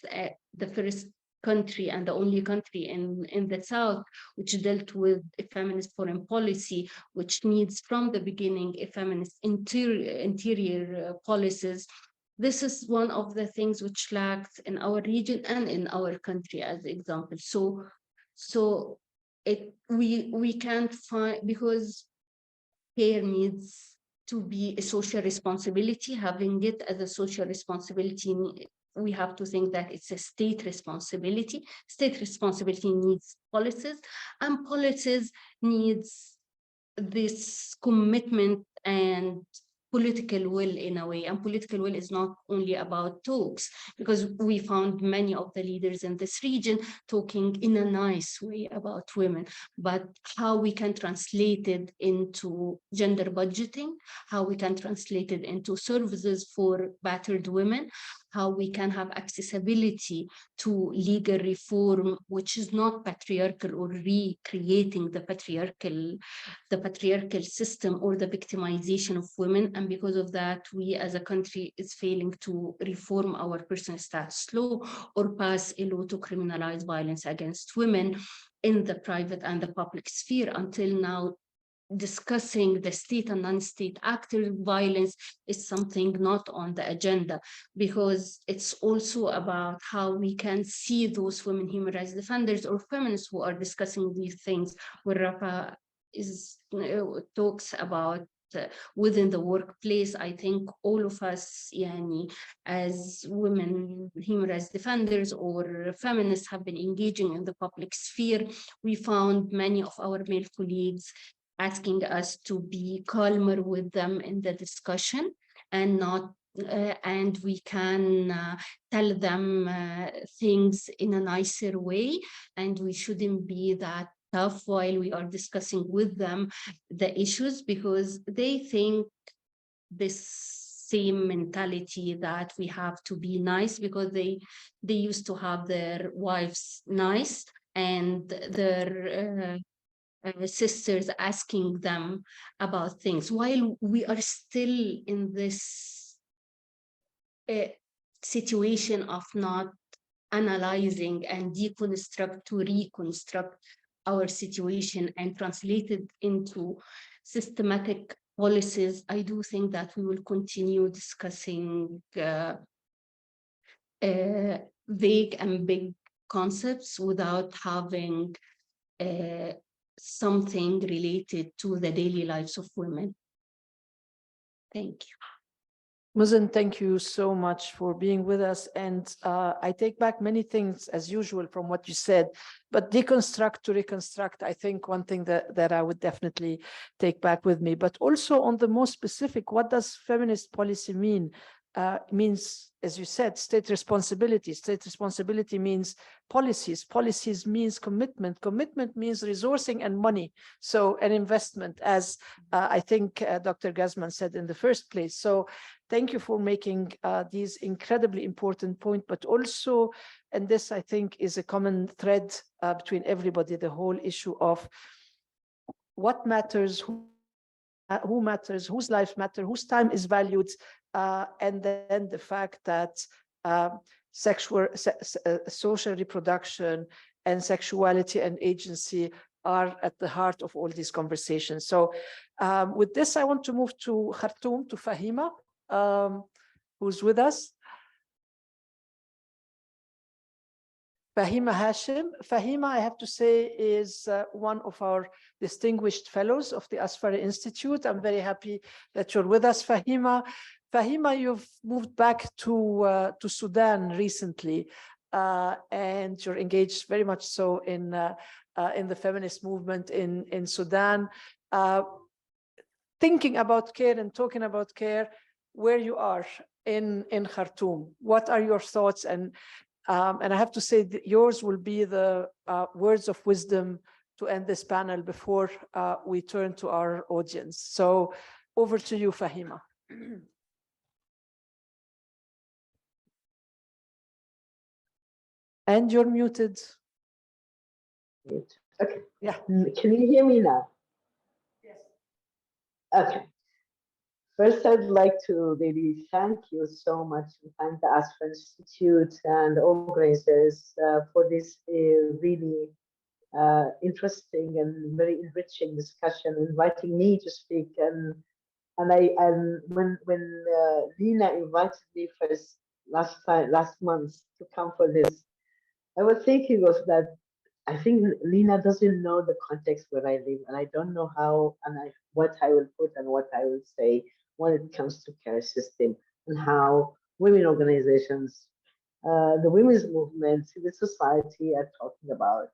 the first country and the only country in the South which dealt with a feminist foreign policy, which needs from the beginning a feminist interior policies. This is one of the things which lacks in our region and in our country as example. So we can't find, because care needs to be a social responsibility. Having it as a social responsibility, we have to think that it's a state responsibility. State responsibility needs policies, and policies needs this commitment and political will in a way. And political will is not only about talks, because we found many of the leaders in this region talking in a nice way about women, but how we can translate it into gender budgeting, how we can translate it into services for battered women, how we can have accessibility to legal reform, which is not patriarchal or recreating the patriarchal system or the victimization of women. And because of that, we as a country is failing to reform our personal status law or pass a law to criminalize violence against women in the private and the public sphere. Until now, discussing the state and non-state actor violence is something not on the agenda, because it's also about how we can see those women human rights defenders or feminists who are discussing these things, where Rafah talks about within the workplace. I think all of us, as women human rights defenders or feminists, have been engaging in the public sphere. We found many of our male colleagues asking us to be calmer with them in the discussion and not and we can tell them things in a nicer way, and we shouldn't be that tough while we are discussing with them the issues, because they think this same mentality that we have to be nice because they used to have their wives nice and their sisters, asking them about things while we are still in this situation of not analyzing and deconstruct to reconstruct our situation and translate it into systematic policies. I do think that we will continue discussing vague and big concepts without having something related to the daily lives of women. Thank you. Mozn, thank you so much for being with us. And I take back many things as usual from what you said, but deconstruct to reconstruct, I think one thing that I would definitely take back with me, but also on the more specific, what does feminist policy mean? Means, as you said, state responsibility. State responsibility means policies. Policies means commitment. Commitment means resourcing and money. So an investment, as I think Dr. Gasman said in the first place. So thank you for making these incredibly important points, but also, and this I think is a common thread between everybody, the whole issue of what matters, who matters, whose lives matter, whose time is valued, and then the fact that social reproduction and sexuality and agency are at the heart of all these conversations. So with this, I want to move to Khartoum, to Fahima, who's with us. Fahima Hashim. Fahima, I have to say, is one of our distinguished fellows of the Asfari Institute. I'm very happy that you're with us, Fahima. Fahima, you've moved back to Sudan recently, and you're engaged very much so in the feminist movement in Sudan. Thinking about care and talking about care, where you are in Khartoum, what are your thoughts? And I have to say that yours will be the words of wisdom to end this panel before we turn to our audience. So over to you, Fahima. And you're muted. Okay. Yeah. Can you hear me now? Yes. Okay. First, I'd like to really thank you so much and thank the Asfari Institute and organizers for this really interesting and very enriching discussion, inviting me to speak. And when Lina invited me first last month to come for this, I was thinking of that. I think Lina doesn't know the context where I live, and I don't know how and what I will put and what I will say when it comes to care system and how women organizations, the women's movement, civil society are talking about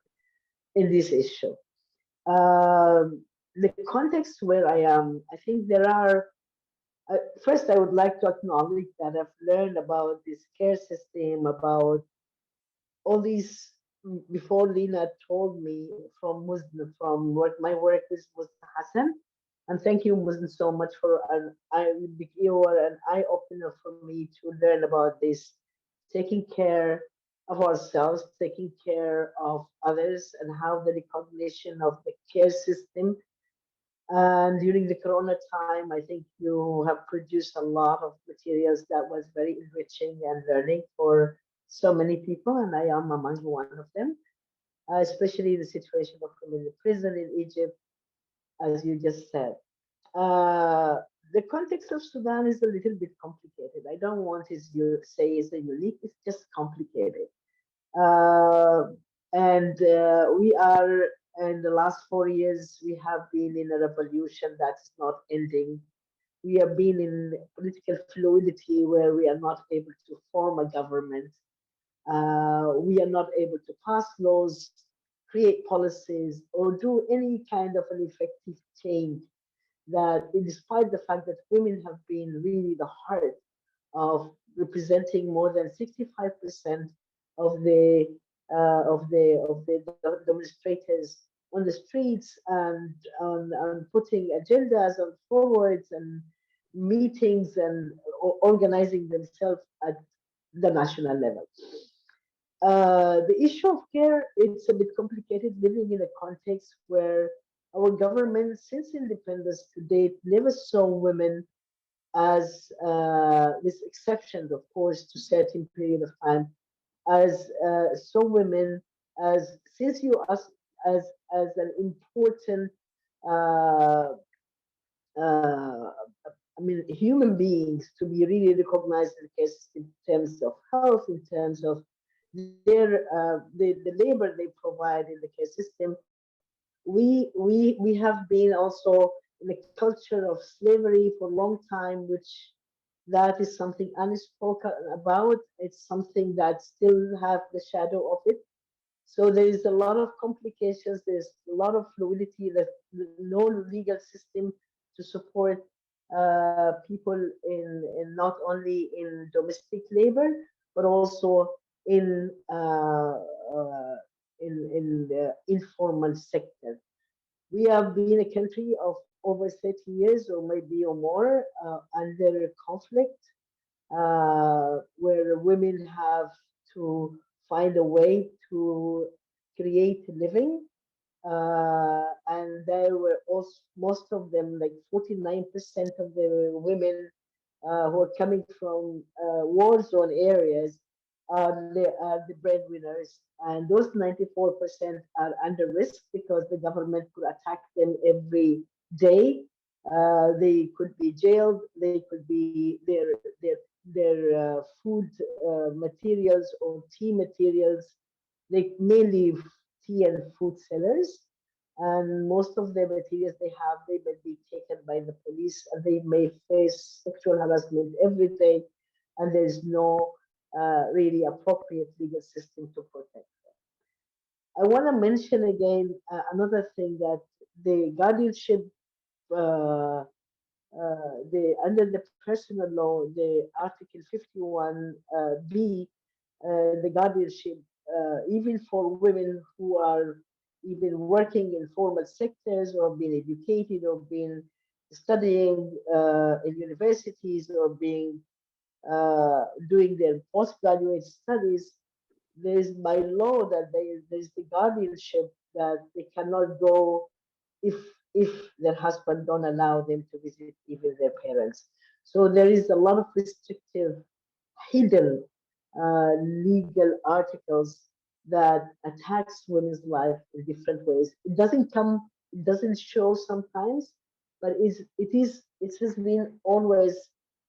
in this issue. The context where I am, I think there are. First, I would like to acknowledge that I've learned about this care system, about all these before Lina told me from my work with Mozn Hassan. And thank you, Mozn, so much for an eye opener for me to learn about this, taking care of ourselves, taking care of others, and how the recognition of the care system. And during the Corona time, I think you have produced a lot of materials that was very enriching and learning for so many people, and I am among one of them, especially the situation of women in prison in Egypt, as you just said. The context of Sudan is a little bit complicated. I don't want to say it's unique, it's just complicated. We are, in the last 4 years, we have been in a revolution that's not ending. We have been in political fluidity where we are not able to form a government. We are not able to pass laws, create policies, or do any kind of an effective change that, despite the fact that women have been really the heart of representing more than 65% of the demonstrators on the streets and on putting agendas on forwards and meetings and organizing themselves at the national level. The issue of care, it's a bit complicated living in a context where our government, since independence to date, never saw women as, with exceptions, of course, to certain period of time, as saw women as, since you ask, as an important, uh, uh, I mean, human beings to be really recognized in the case in terms of health, in terms of their the labor they provide in the care system. We have been also in a culture of slavery for a long time, which that is something unspoken about. It's something that still have the shadow of it. So there is a lot of complications. There's a lot of fluidity. There's no legal system to support people in not only in domestic labor but also in in the informal sector. We have been a country of over 30 years or maybe or more under conflict, where women have to find a way to create a living. And there were also most of them, like 49% of the women who are coming from war zone areas are the breadwinners. And those 94% are under risk because the government could attack them every day. They could be jailed. They could be their food materials or tea materials. They mainly tea and food sellers, and most of the materials they have, they may be taken by the police, and they may face sexual harassment every day, and there's no really appropriate legal system to protect them. I want to mention again another thing, that the guardianship, under the personal law, the Article 51B, the guardianship, even for women who are even working in formal sectors or being educated or being studying in universities or being doing their postgraduate studies, there is by law that there's the guardianship that they cannot go if if their husband don't allow them to visit even their parents. So there is a lot of restrictive hidden legal articles that attacks women's life in different ways. It doesn't show sometimes, but it has been always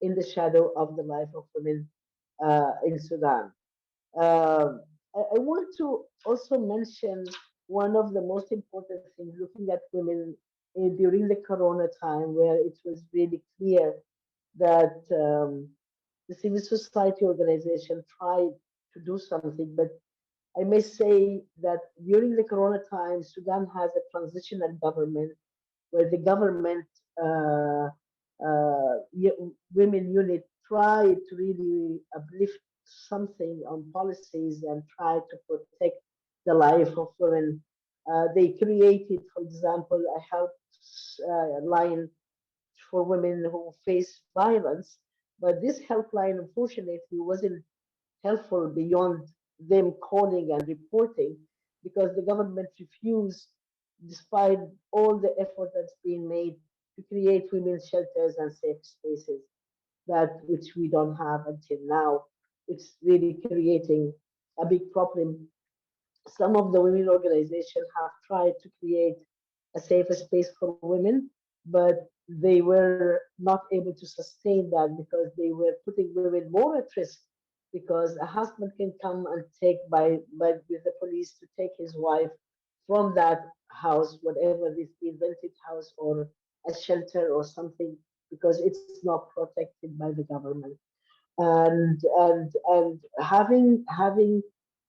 in the shadow of the life of women in Sudan. I want to also mention one of the most important things looking at women during the Corona time, where it was really clear that the civil society organization tried to do something, but I may say that during the Corona time, Sudan has a transitional government where the government women unit tried to really uplift something on policies and try to protect the life of women. They created, for example, a help line for women who face violence, but this helpline, unfortunately, wasn't helpful beyond them calling and reporting because the government refused, despite all the effort that's been made to create women's shelters and safe spaces, that which we don't have until now. It's really creating a big problem. Some of the women organizations have tried to create a safer space for women, but they were not able to sustain that because they were putting women more at risk, because a husband can come and take by with the police to take his wife from that house, whatever this be, rented house or a shelter or something, because it's not protected by the government. And having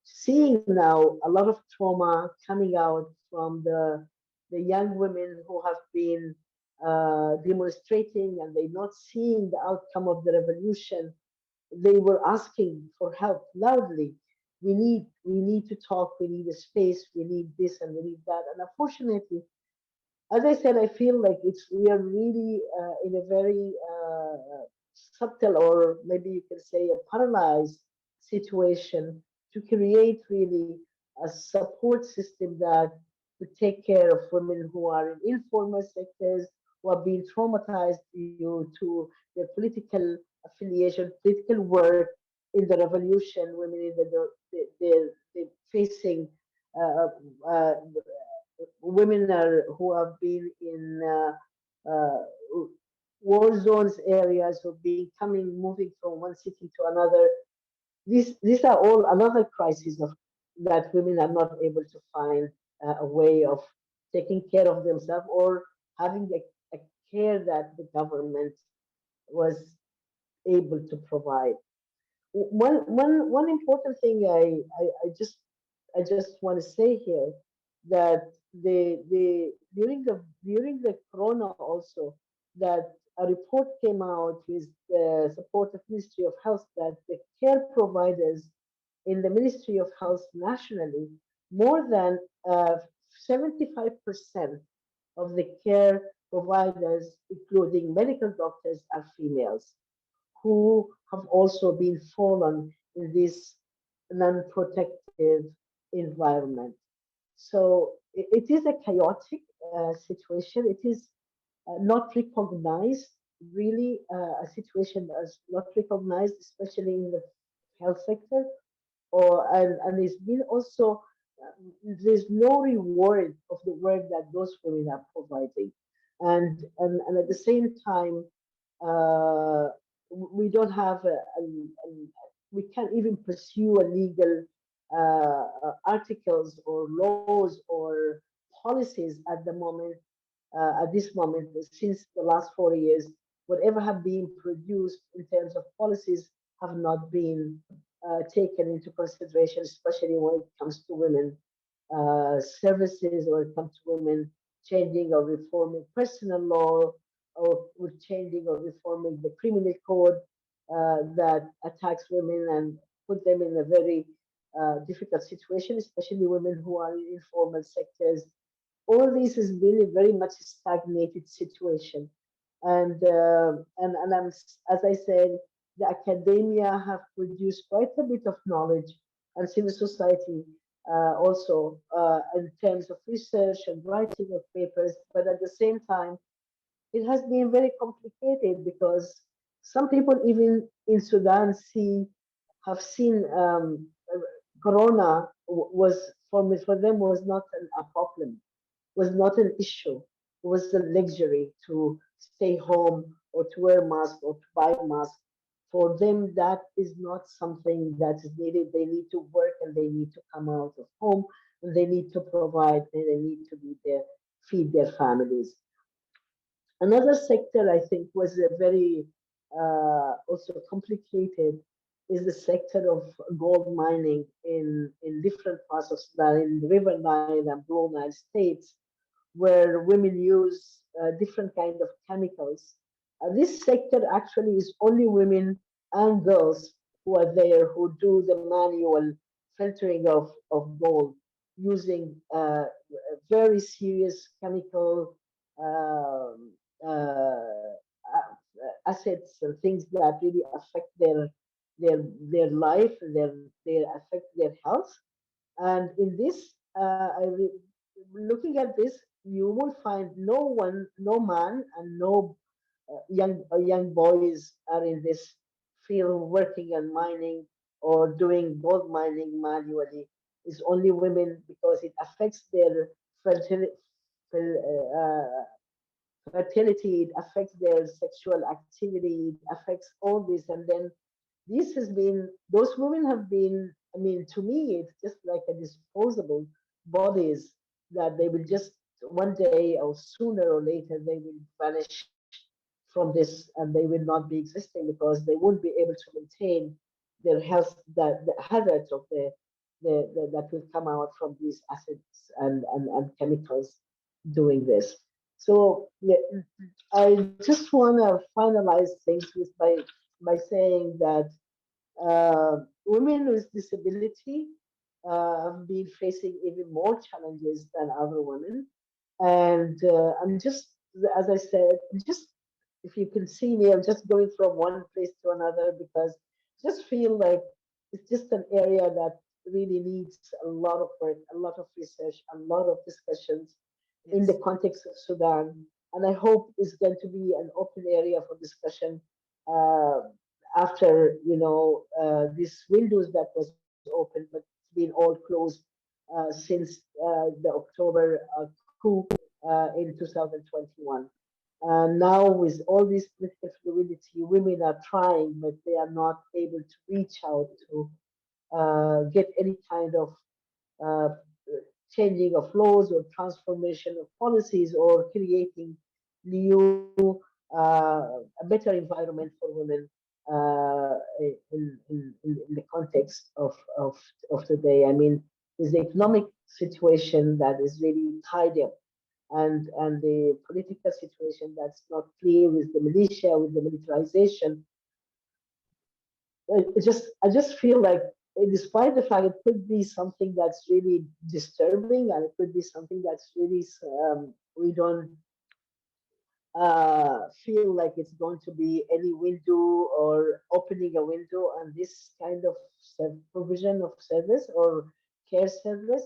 seeing now a lot of trauma coming out from the young women who have been demonstrating, and they not seeing the outcome of the revolution. They were asking for help loudly. We need to talk. We need a space. We need this and we need that. And unfortunately, as I said, I feel like we are really in a very subtle, or maybe you can say a paralyzed situation, to create really a support system that to take care of women who are in informal sectors, who are being traumatized due to their political affiliation, political work in the revolution. Women in they're facing uh, uh, women who have been in war zones areas, who have been moving from one city to another. These are all another crisis of that women are not able to find a way of taking care of themselves or having a care that the government was able to provide. One important thing I just want to say here that during the corona also, that a report came out with the support of Ministry of Health that the care providers in the Ministry of Health nationally, more than 75% of the care providers, including medical doctors, are females who have also been fallen in this non-protective environment. So it is a chaotic situation. It is not recognized, really a situation that's not recognized, especially in the health sector. And it's been also, there's no reward of the work that those women are providing. And at the same time, uh, we don't have we can't even pursue a legal articles or laws or policies at the moment, at this moment, since the last 4 years. Whatever have been produced in terms of policies have not been taken into consideration, especially when it comes to women services, or it comes to women changing or reforming personal law, or with changing or reforming the criminal code that attacks women and put them in a very difficult situation, especially women who are in informal sectors. All this has been a very much stagnated situation. And as I said, the academia have produced quite a bit of knowledge, and civil society also in terms of research and writing of papers. But at the same time, it has been very complicated because some people even in Sudan have seen Corona was for them was not a problem, was not an issue. It was a luxury to stay home or to wear mask or to buy mask. For them, that is not something that is needed. They need to work and they need to come out of home and they need to provide and they need to be there, feed their families. Another sector I think was a very also complicated is the sector of gold mining in different parts of Sudan, in the River Nile and Blue Nile states, where women use different kind of chemicals. This sector actually is only women and girls who are there, who do the manual filtering of gold using very serious chemical um, assets and things that really affect their life, their affect their health. And in this, looking at this, you will find no one, no man, and no young boys are in this field working and mining or doing gold mining manually. It's only women because it affects their fertility, fertility, it affects their sexual activity, it affects all this. And then this has been, those women have been, I mean, to me, it's just like a disposable bodies that they will just one day or sooner or later, they will vanish from this and they will not be existing because they won't be able to maintain their health, that the hazards of that will come out from these acids and chemicals doing this. So yeah, I just want to finalize things with by saying that women with disability have been facing even more challenges than other women. And I'm just, as I said, just if you can see me, I'm just going from one place to another because I just feel like it's just an area that really needs a lot of work, a lot of research, a lot of discussions in Yes. the context of Sudan. And I hope it's going to be an open area for discussion after, this windows that was open, but it's been all closed since the October coup in 2021. Now, with all this political fluidity, women are trying, but they are not able to reach out to get any kind of uh, changing of laws or transformation of policies or creating new, a better environment for women in the context of today. I mean, with the economic situation that is really tied up and the political situation that's not clear with the militia, with the militarization, I just feel like, despite the fact it could be something that's really disturbing, and it could be something that's really we don't feel like it's going to be any window or opening a window on this kind of provision of service or care service.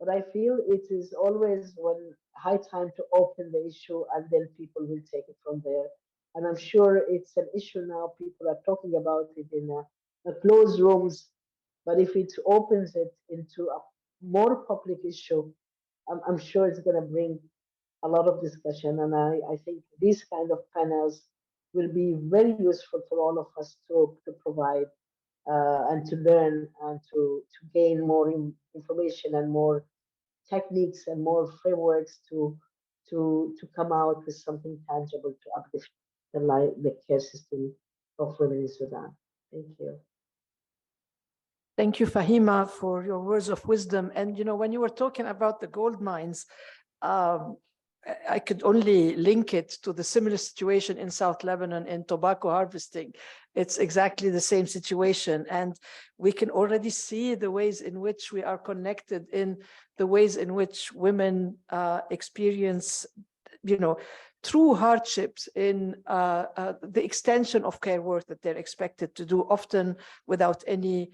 But I feel it is always when high time to open the issue, and then people will take it from there. And I'm sure it's an issue now. People are talking about it in closed rooms. But if it opens it into a more public issue, I'm sure it's going to bring a lot of discussion. And I think these kind of panels will be very useful for all of us to provide and to learn and to gain more information and more techniques and more frameworks to come out with something tangible to uplift the care system of women in Sudan. Thank you. Thank you, Fahima, for your words of wisdom. And, when you were talking about the gold mines, I could only link it to the similar situation in South Lebanon in tobacco harvesting. It's exactly the same situation. And we can already see the ways in which we are connected, in the ways in which women experience, true hardships in the extension of care work that they're expected to do, often without any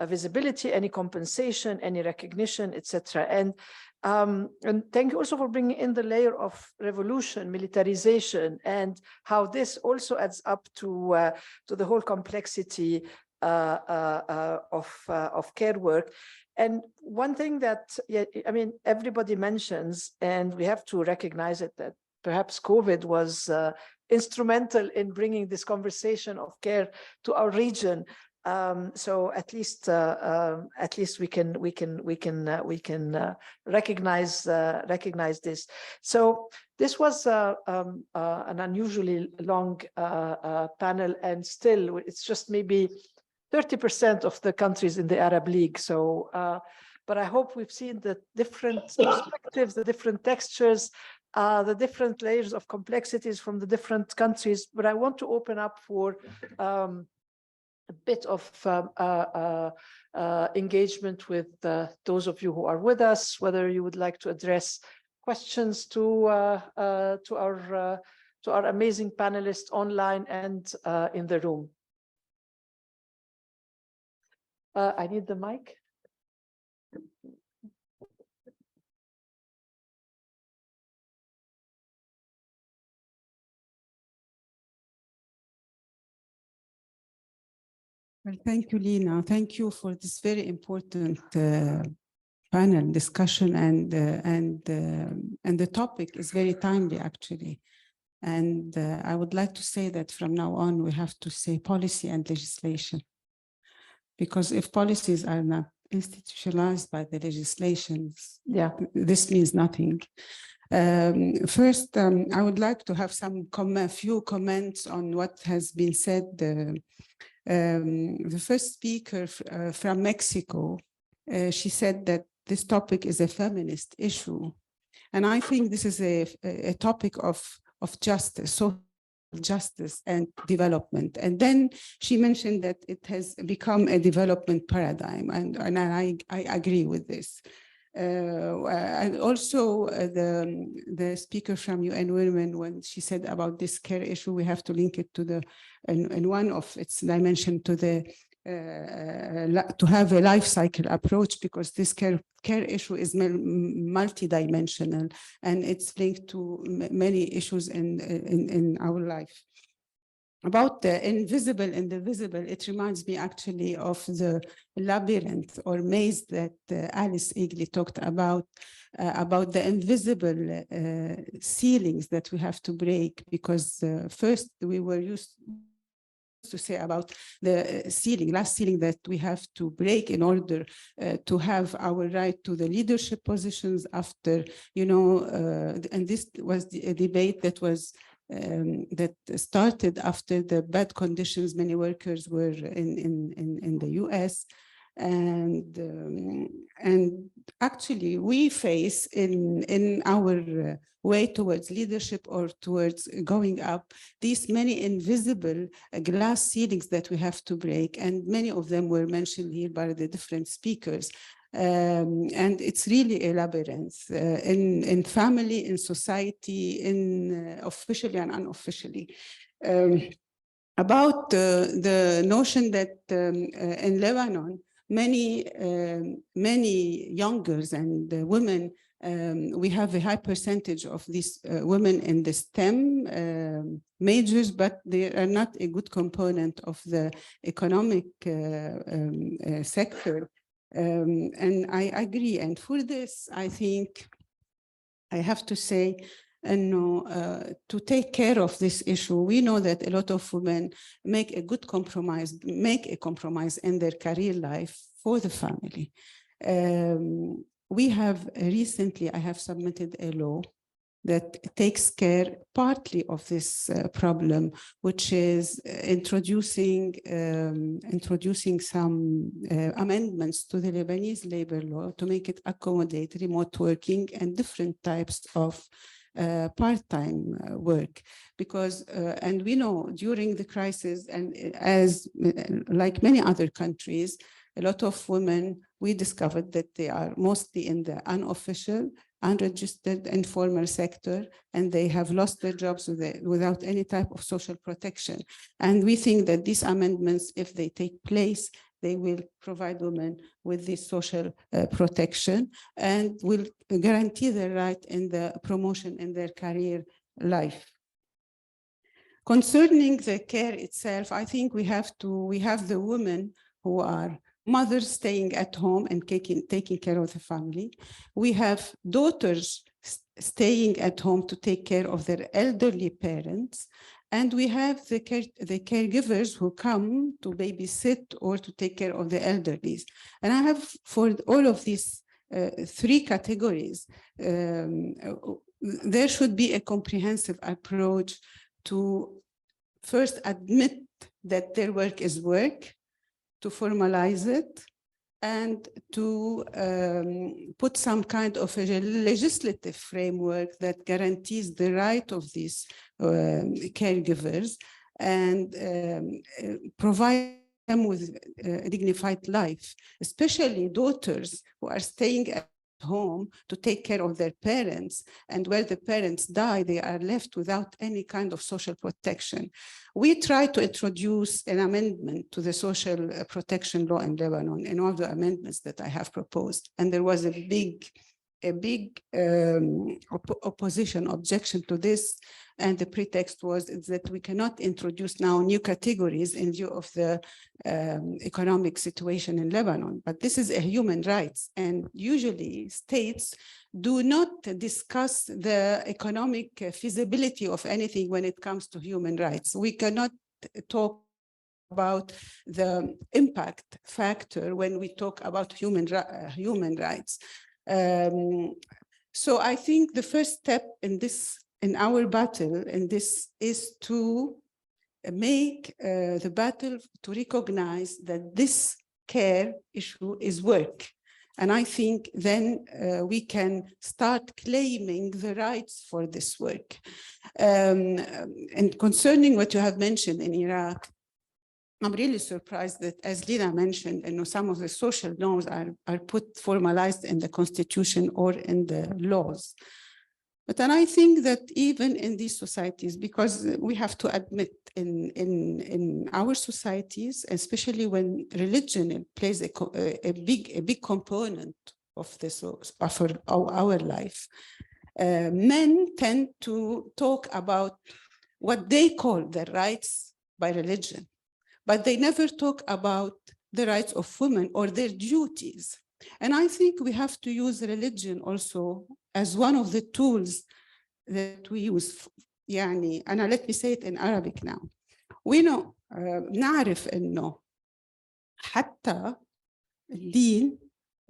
visibility, any compensation, any recognition, etc. And thank you also for bringing in the layer of revolution, militarization, and how this also adds up to the whole complexity of care work. And one thing that, everybody mentions, and we have to recognize it, that perhaps COVID was instrumental in bringing this conversation of care to our region. So at least we can recognize this. So this was an unusually long panel, and still it's just maybe 30% of the countries in the Arab League. So, but I hope we've seen the different perspectives, the different textures, the different layers of complexities from the different countries. But I want to open up for a bit of engagement with those of you who are with us, whether you would like to address questions to our amazing panelists online and in the room. I need the mic. Well, thank you, Lina. Thank you for this very important panel discussion, and the topic is very timely, actually. And I would like to say that from now on, we have to say policy and legislation, because if policies are not institutionalized by the legislations, this means nothing. First, I would like to have few comments on what has been said. The first speaker from Mexico, she said that this topic is a feminist issue. And I think this is a topic of justice, social justice and development. And then she mentioned that it has become a development paradigm. And I agree with this. And also the speaker from UN Women, when she said about this care issue, we have to link it to and one of its dimension to the to have a life cycle approach, because this care issue is multidimensional and it's linked to many issues in our life. About the invisible and the visible, it reminds me actually of the labyrinth or maze that Alice Eagley talked about the invisible ceilings that we have to break, because first we were used to say about the last ceiling that we have to break in order to have our right to the leadership positions after, and this was a debate that was that started after the bad conditions many workers were in the US. And actually we face in our way towards leadership or towards going up these many invisible glass ceilings that we have to break, and many of them were mentioned here by the different speakers. And it's really a labyrinth in family, in society, in officially and unofficially. About the notion that in Lebanon, many young girls and women, we have a high percentage of these women in the STEM majors, but they are not a good component of the economic sector. And I agree. And for this, I think I have to say, to take care of this issue, we know that a lot of women make a compromise in their career life for the family. We have recently, I have submitted a law that takes care partly of this problem, which is introducing some amendments to the Lebanese labor law to make it accommodate remote working and different types of part-time work, because and we know during the crisis, and as like many other countries, a lot of women, we discovered that they are mostly in the unofficial, unregistered, informal sector, and they have lost their jobs without any type of social protection. And we think that these amendments, if they take place, they will provide women with this social protection and will guarantee their right in the promotion in their career life. Concerning the care itself, I think we have the women who are mothers staying at home and taking care of the family. We have daughters staying at home to take care of their elderly parents. And we have the caregivers who come to babysit or to take care of the elderly. And I have, for all of these three categories, there should be a comprehensive approach to first admit that their work is work, to formalize it, and to put some kind of a legislative framework that guarantees the right of these caregivers and provide them with a dignified life, especially daughters who are staying at home to take care of their parents, and where the parents die, they are left without any kind of social protection. We tried to introduce an amendment to the social protection law in Lebanon, in all the amendments that I have proposed, and there was a big objection to this, and the pretext was that we cannot introduce now new categories in view of the economic situation in Lebanon. But this is a human rights, and usually states do not discuss the economic feasibility of anything when it comes to human rights. We cannot talk about the impact factor when we talk about human rights. So I think the first step in our battle in this is to make the battle to recognize that this care issue is work. And I think then we can start claiming the rights for this work. And concerning what you have mentioned in Iraq, I'm really surprised that, as Lina mentioned, some of the social norms are formalized in the constitution or in the laws. But then I think that even in these societies, because we have to admit in our societies, especially when religion plays a big component of this, of our life, men tend to talk about what they call their rights by religion, but they never talk about the rights of women or their duties. And I think we have to use religion also as one of the tools that we use. يعني أنا let me say it in Arabic now. We know نعرف إنه حتى الدين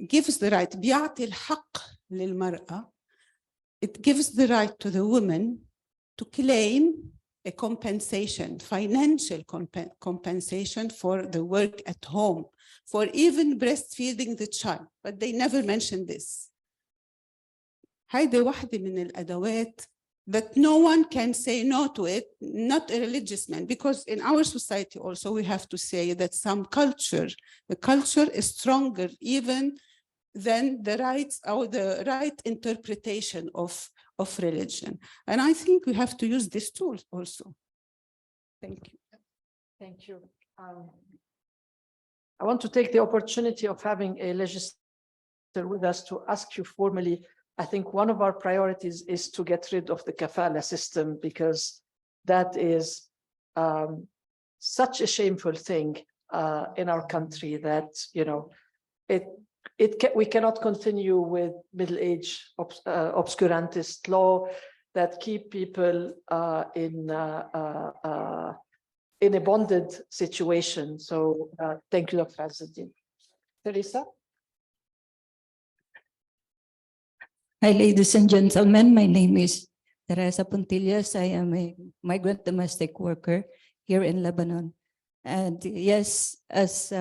gives the right, بيعطي الحق للمرأة. It gives the right to the woman to claim a compensation, financial compensation for the work at home, for even breastfeeding the child, but they never mention this. هيدي واحدة من الأدوات that no one can say no to it, not a religious man, because in our society also we have to say that some culture, the culture is stronger even than the rights or the right interpretation of religion. And I think we have to use these tools also. Thank you. Thank you. I want to take the opportunity of having a legislator with us to ask you formally. I think one of our priorities is to get rid of the kafala system, because that is such a shameful thing in our country that, you know, we cannot continue with middle-age obscurantist law that keep people in a bonded situation. So thank you, Dr. Azzuddin. Teresa? Hi, ladies and gentlemen. My name is Teresa Puntillas. I am a migrant domestic worker here in Lebanon. And yes, as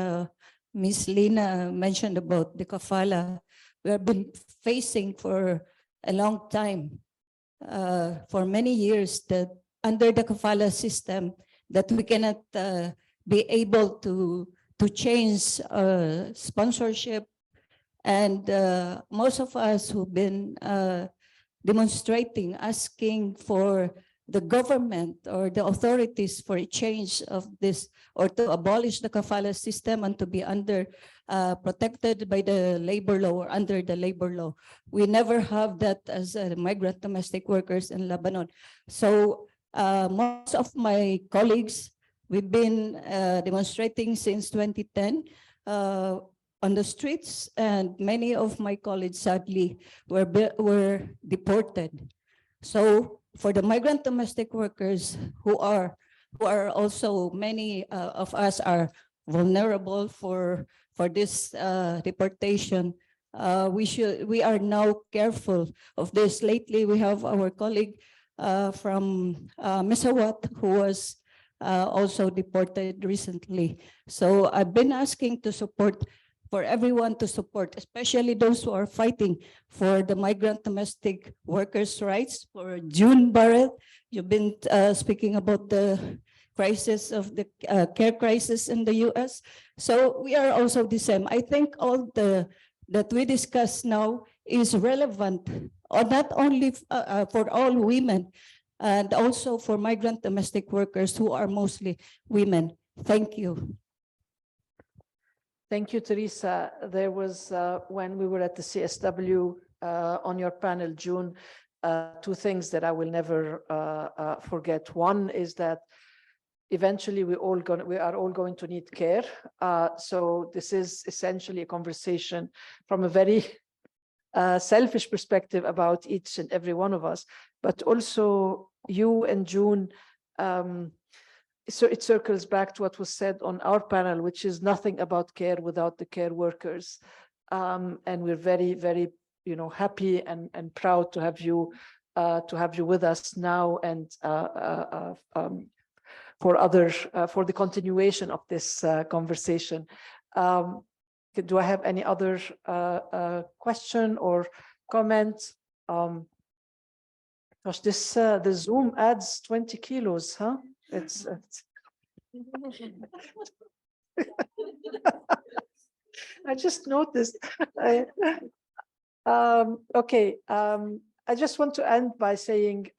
Ms. Lina mentioned about the kafala, we have been facing for a long time, for many years, that under the kafala system, that we cannot be able to change sponsorship. And most of us who've been demonstrating, asking for the government or the authorities for a change of this, or to abolish the kafala system and to be under protected by the labor law or under the labor law. We never have that as migrant domestic workers in Lebanon. So most of my colleagues, we've been demonstrating since 2010 on the streets, and many of my colleagues sadly were deported. So for the migrant domestic workers who are also, many of us are vulnerable for this deportation, we are now careful of this. Lately, we have our colleague from Mesawat who was also deported recently. So I've been asking to support, for everyone to support, especially those who are fighting for the migrant domestic workers' rights. For June Barrett, you've been speaking about the crisis of the care crisis in the US. So we are also the same. I think all that we discuss now is relevant, or not only for all women, and also for migrant domestic workers who are mostly women. Thank you. Thank you, Teresa. There was, when we were at the CSW on your panel, June, two things that I will never forget. One is that eventually we are all going to need care. So this is essentially a conversation from a very selfish perspective about each and every one of us, but also you and June, so it circles back to what was said on our panel, which is nothing about care without the care workers. And we're very, very, happy and proud to have you with us now, and for the continuation of this conversation. Do I have any other question or comment? Gosh, the Zoom adds 20 kilos, huh? It's I just noticed. Okay. I just want to end by saying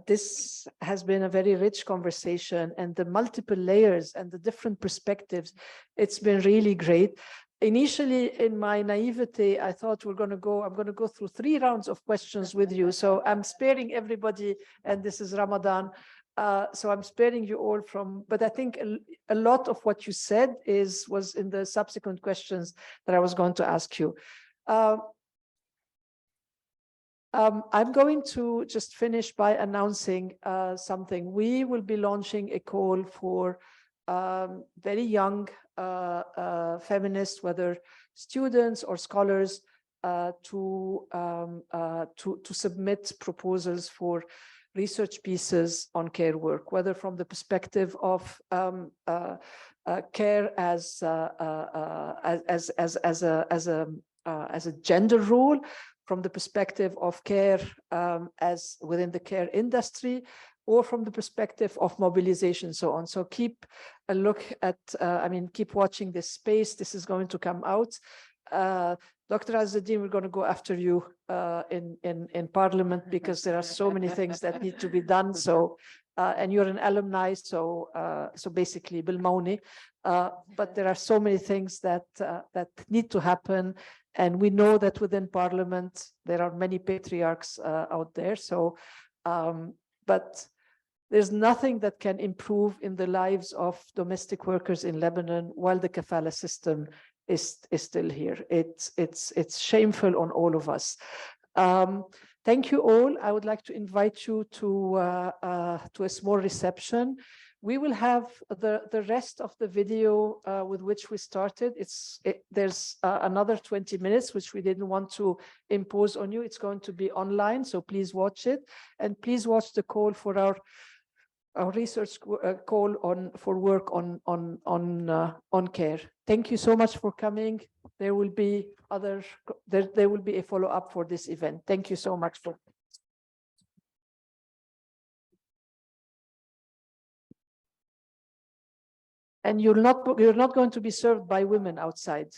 this has been a very rich conversation, and the multiple layers and the different perspectives, it's been really great. Initially, in my naivety, I thought I'm going to go through 3 rounds of questions with you. So I'm sparing everybody, and this is Ramadan. So I'm sparing you all from, but I think a lot of what you said was in the subsequent questions that I was going to ask you. I'm going to just finish by announcing something. We will be launching a call for very young feminists, whether students or scholars, to submit proposals for research pieces on care work, whether from the perspective of care as a gender role, from the perspective of care as within the care industry, or from the perspective of mobilization, so on. So keep a look at, keep watching this space. This is going to come out. Dr. Azzuddin, we're going to go after you in Parliament, because there are so many things that need to be done. So, and you're an alumni, so basically Bilmauni. But there are so many things that need to happen. And we know that within Parliament, there are many patriarchs out there. So, but there's nothing that can improve in the lives of domestic workers in Lebanon while the kafala system is still here. It's shameful on all of us. Thank you all. I would like to invite you to a small reception. We will have the rest of the video with which we started. There's another 20 minutes, which we didn't want to impose on you. It's going to be online, so please watch it. And please watch the call for our research call for work on care. Thank you so much for coming. There will be there will be a follow-up for this event. Thank you so much for. And you're not going to be served by women outside.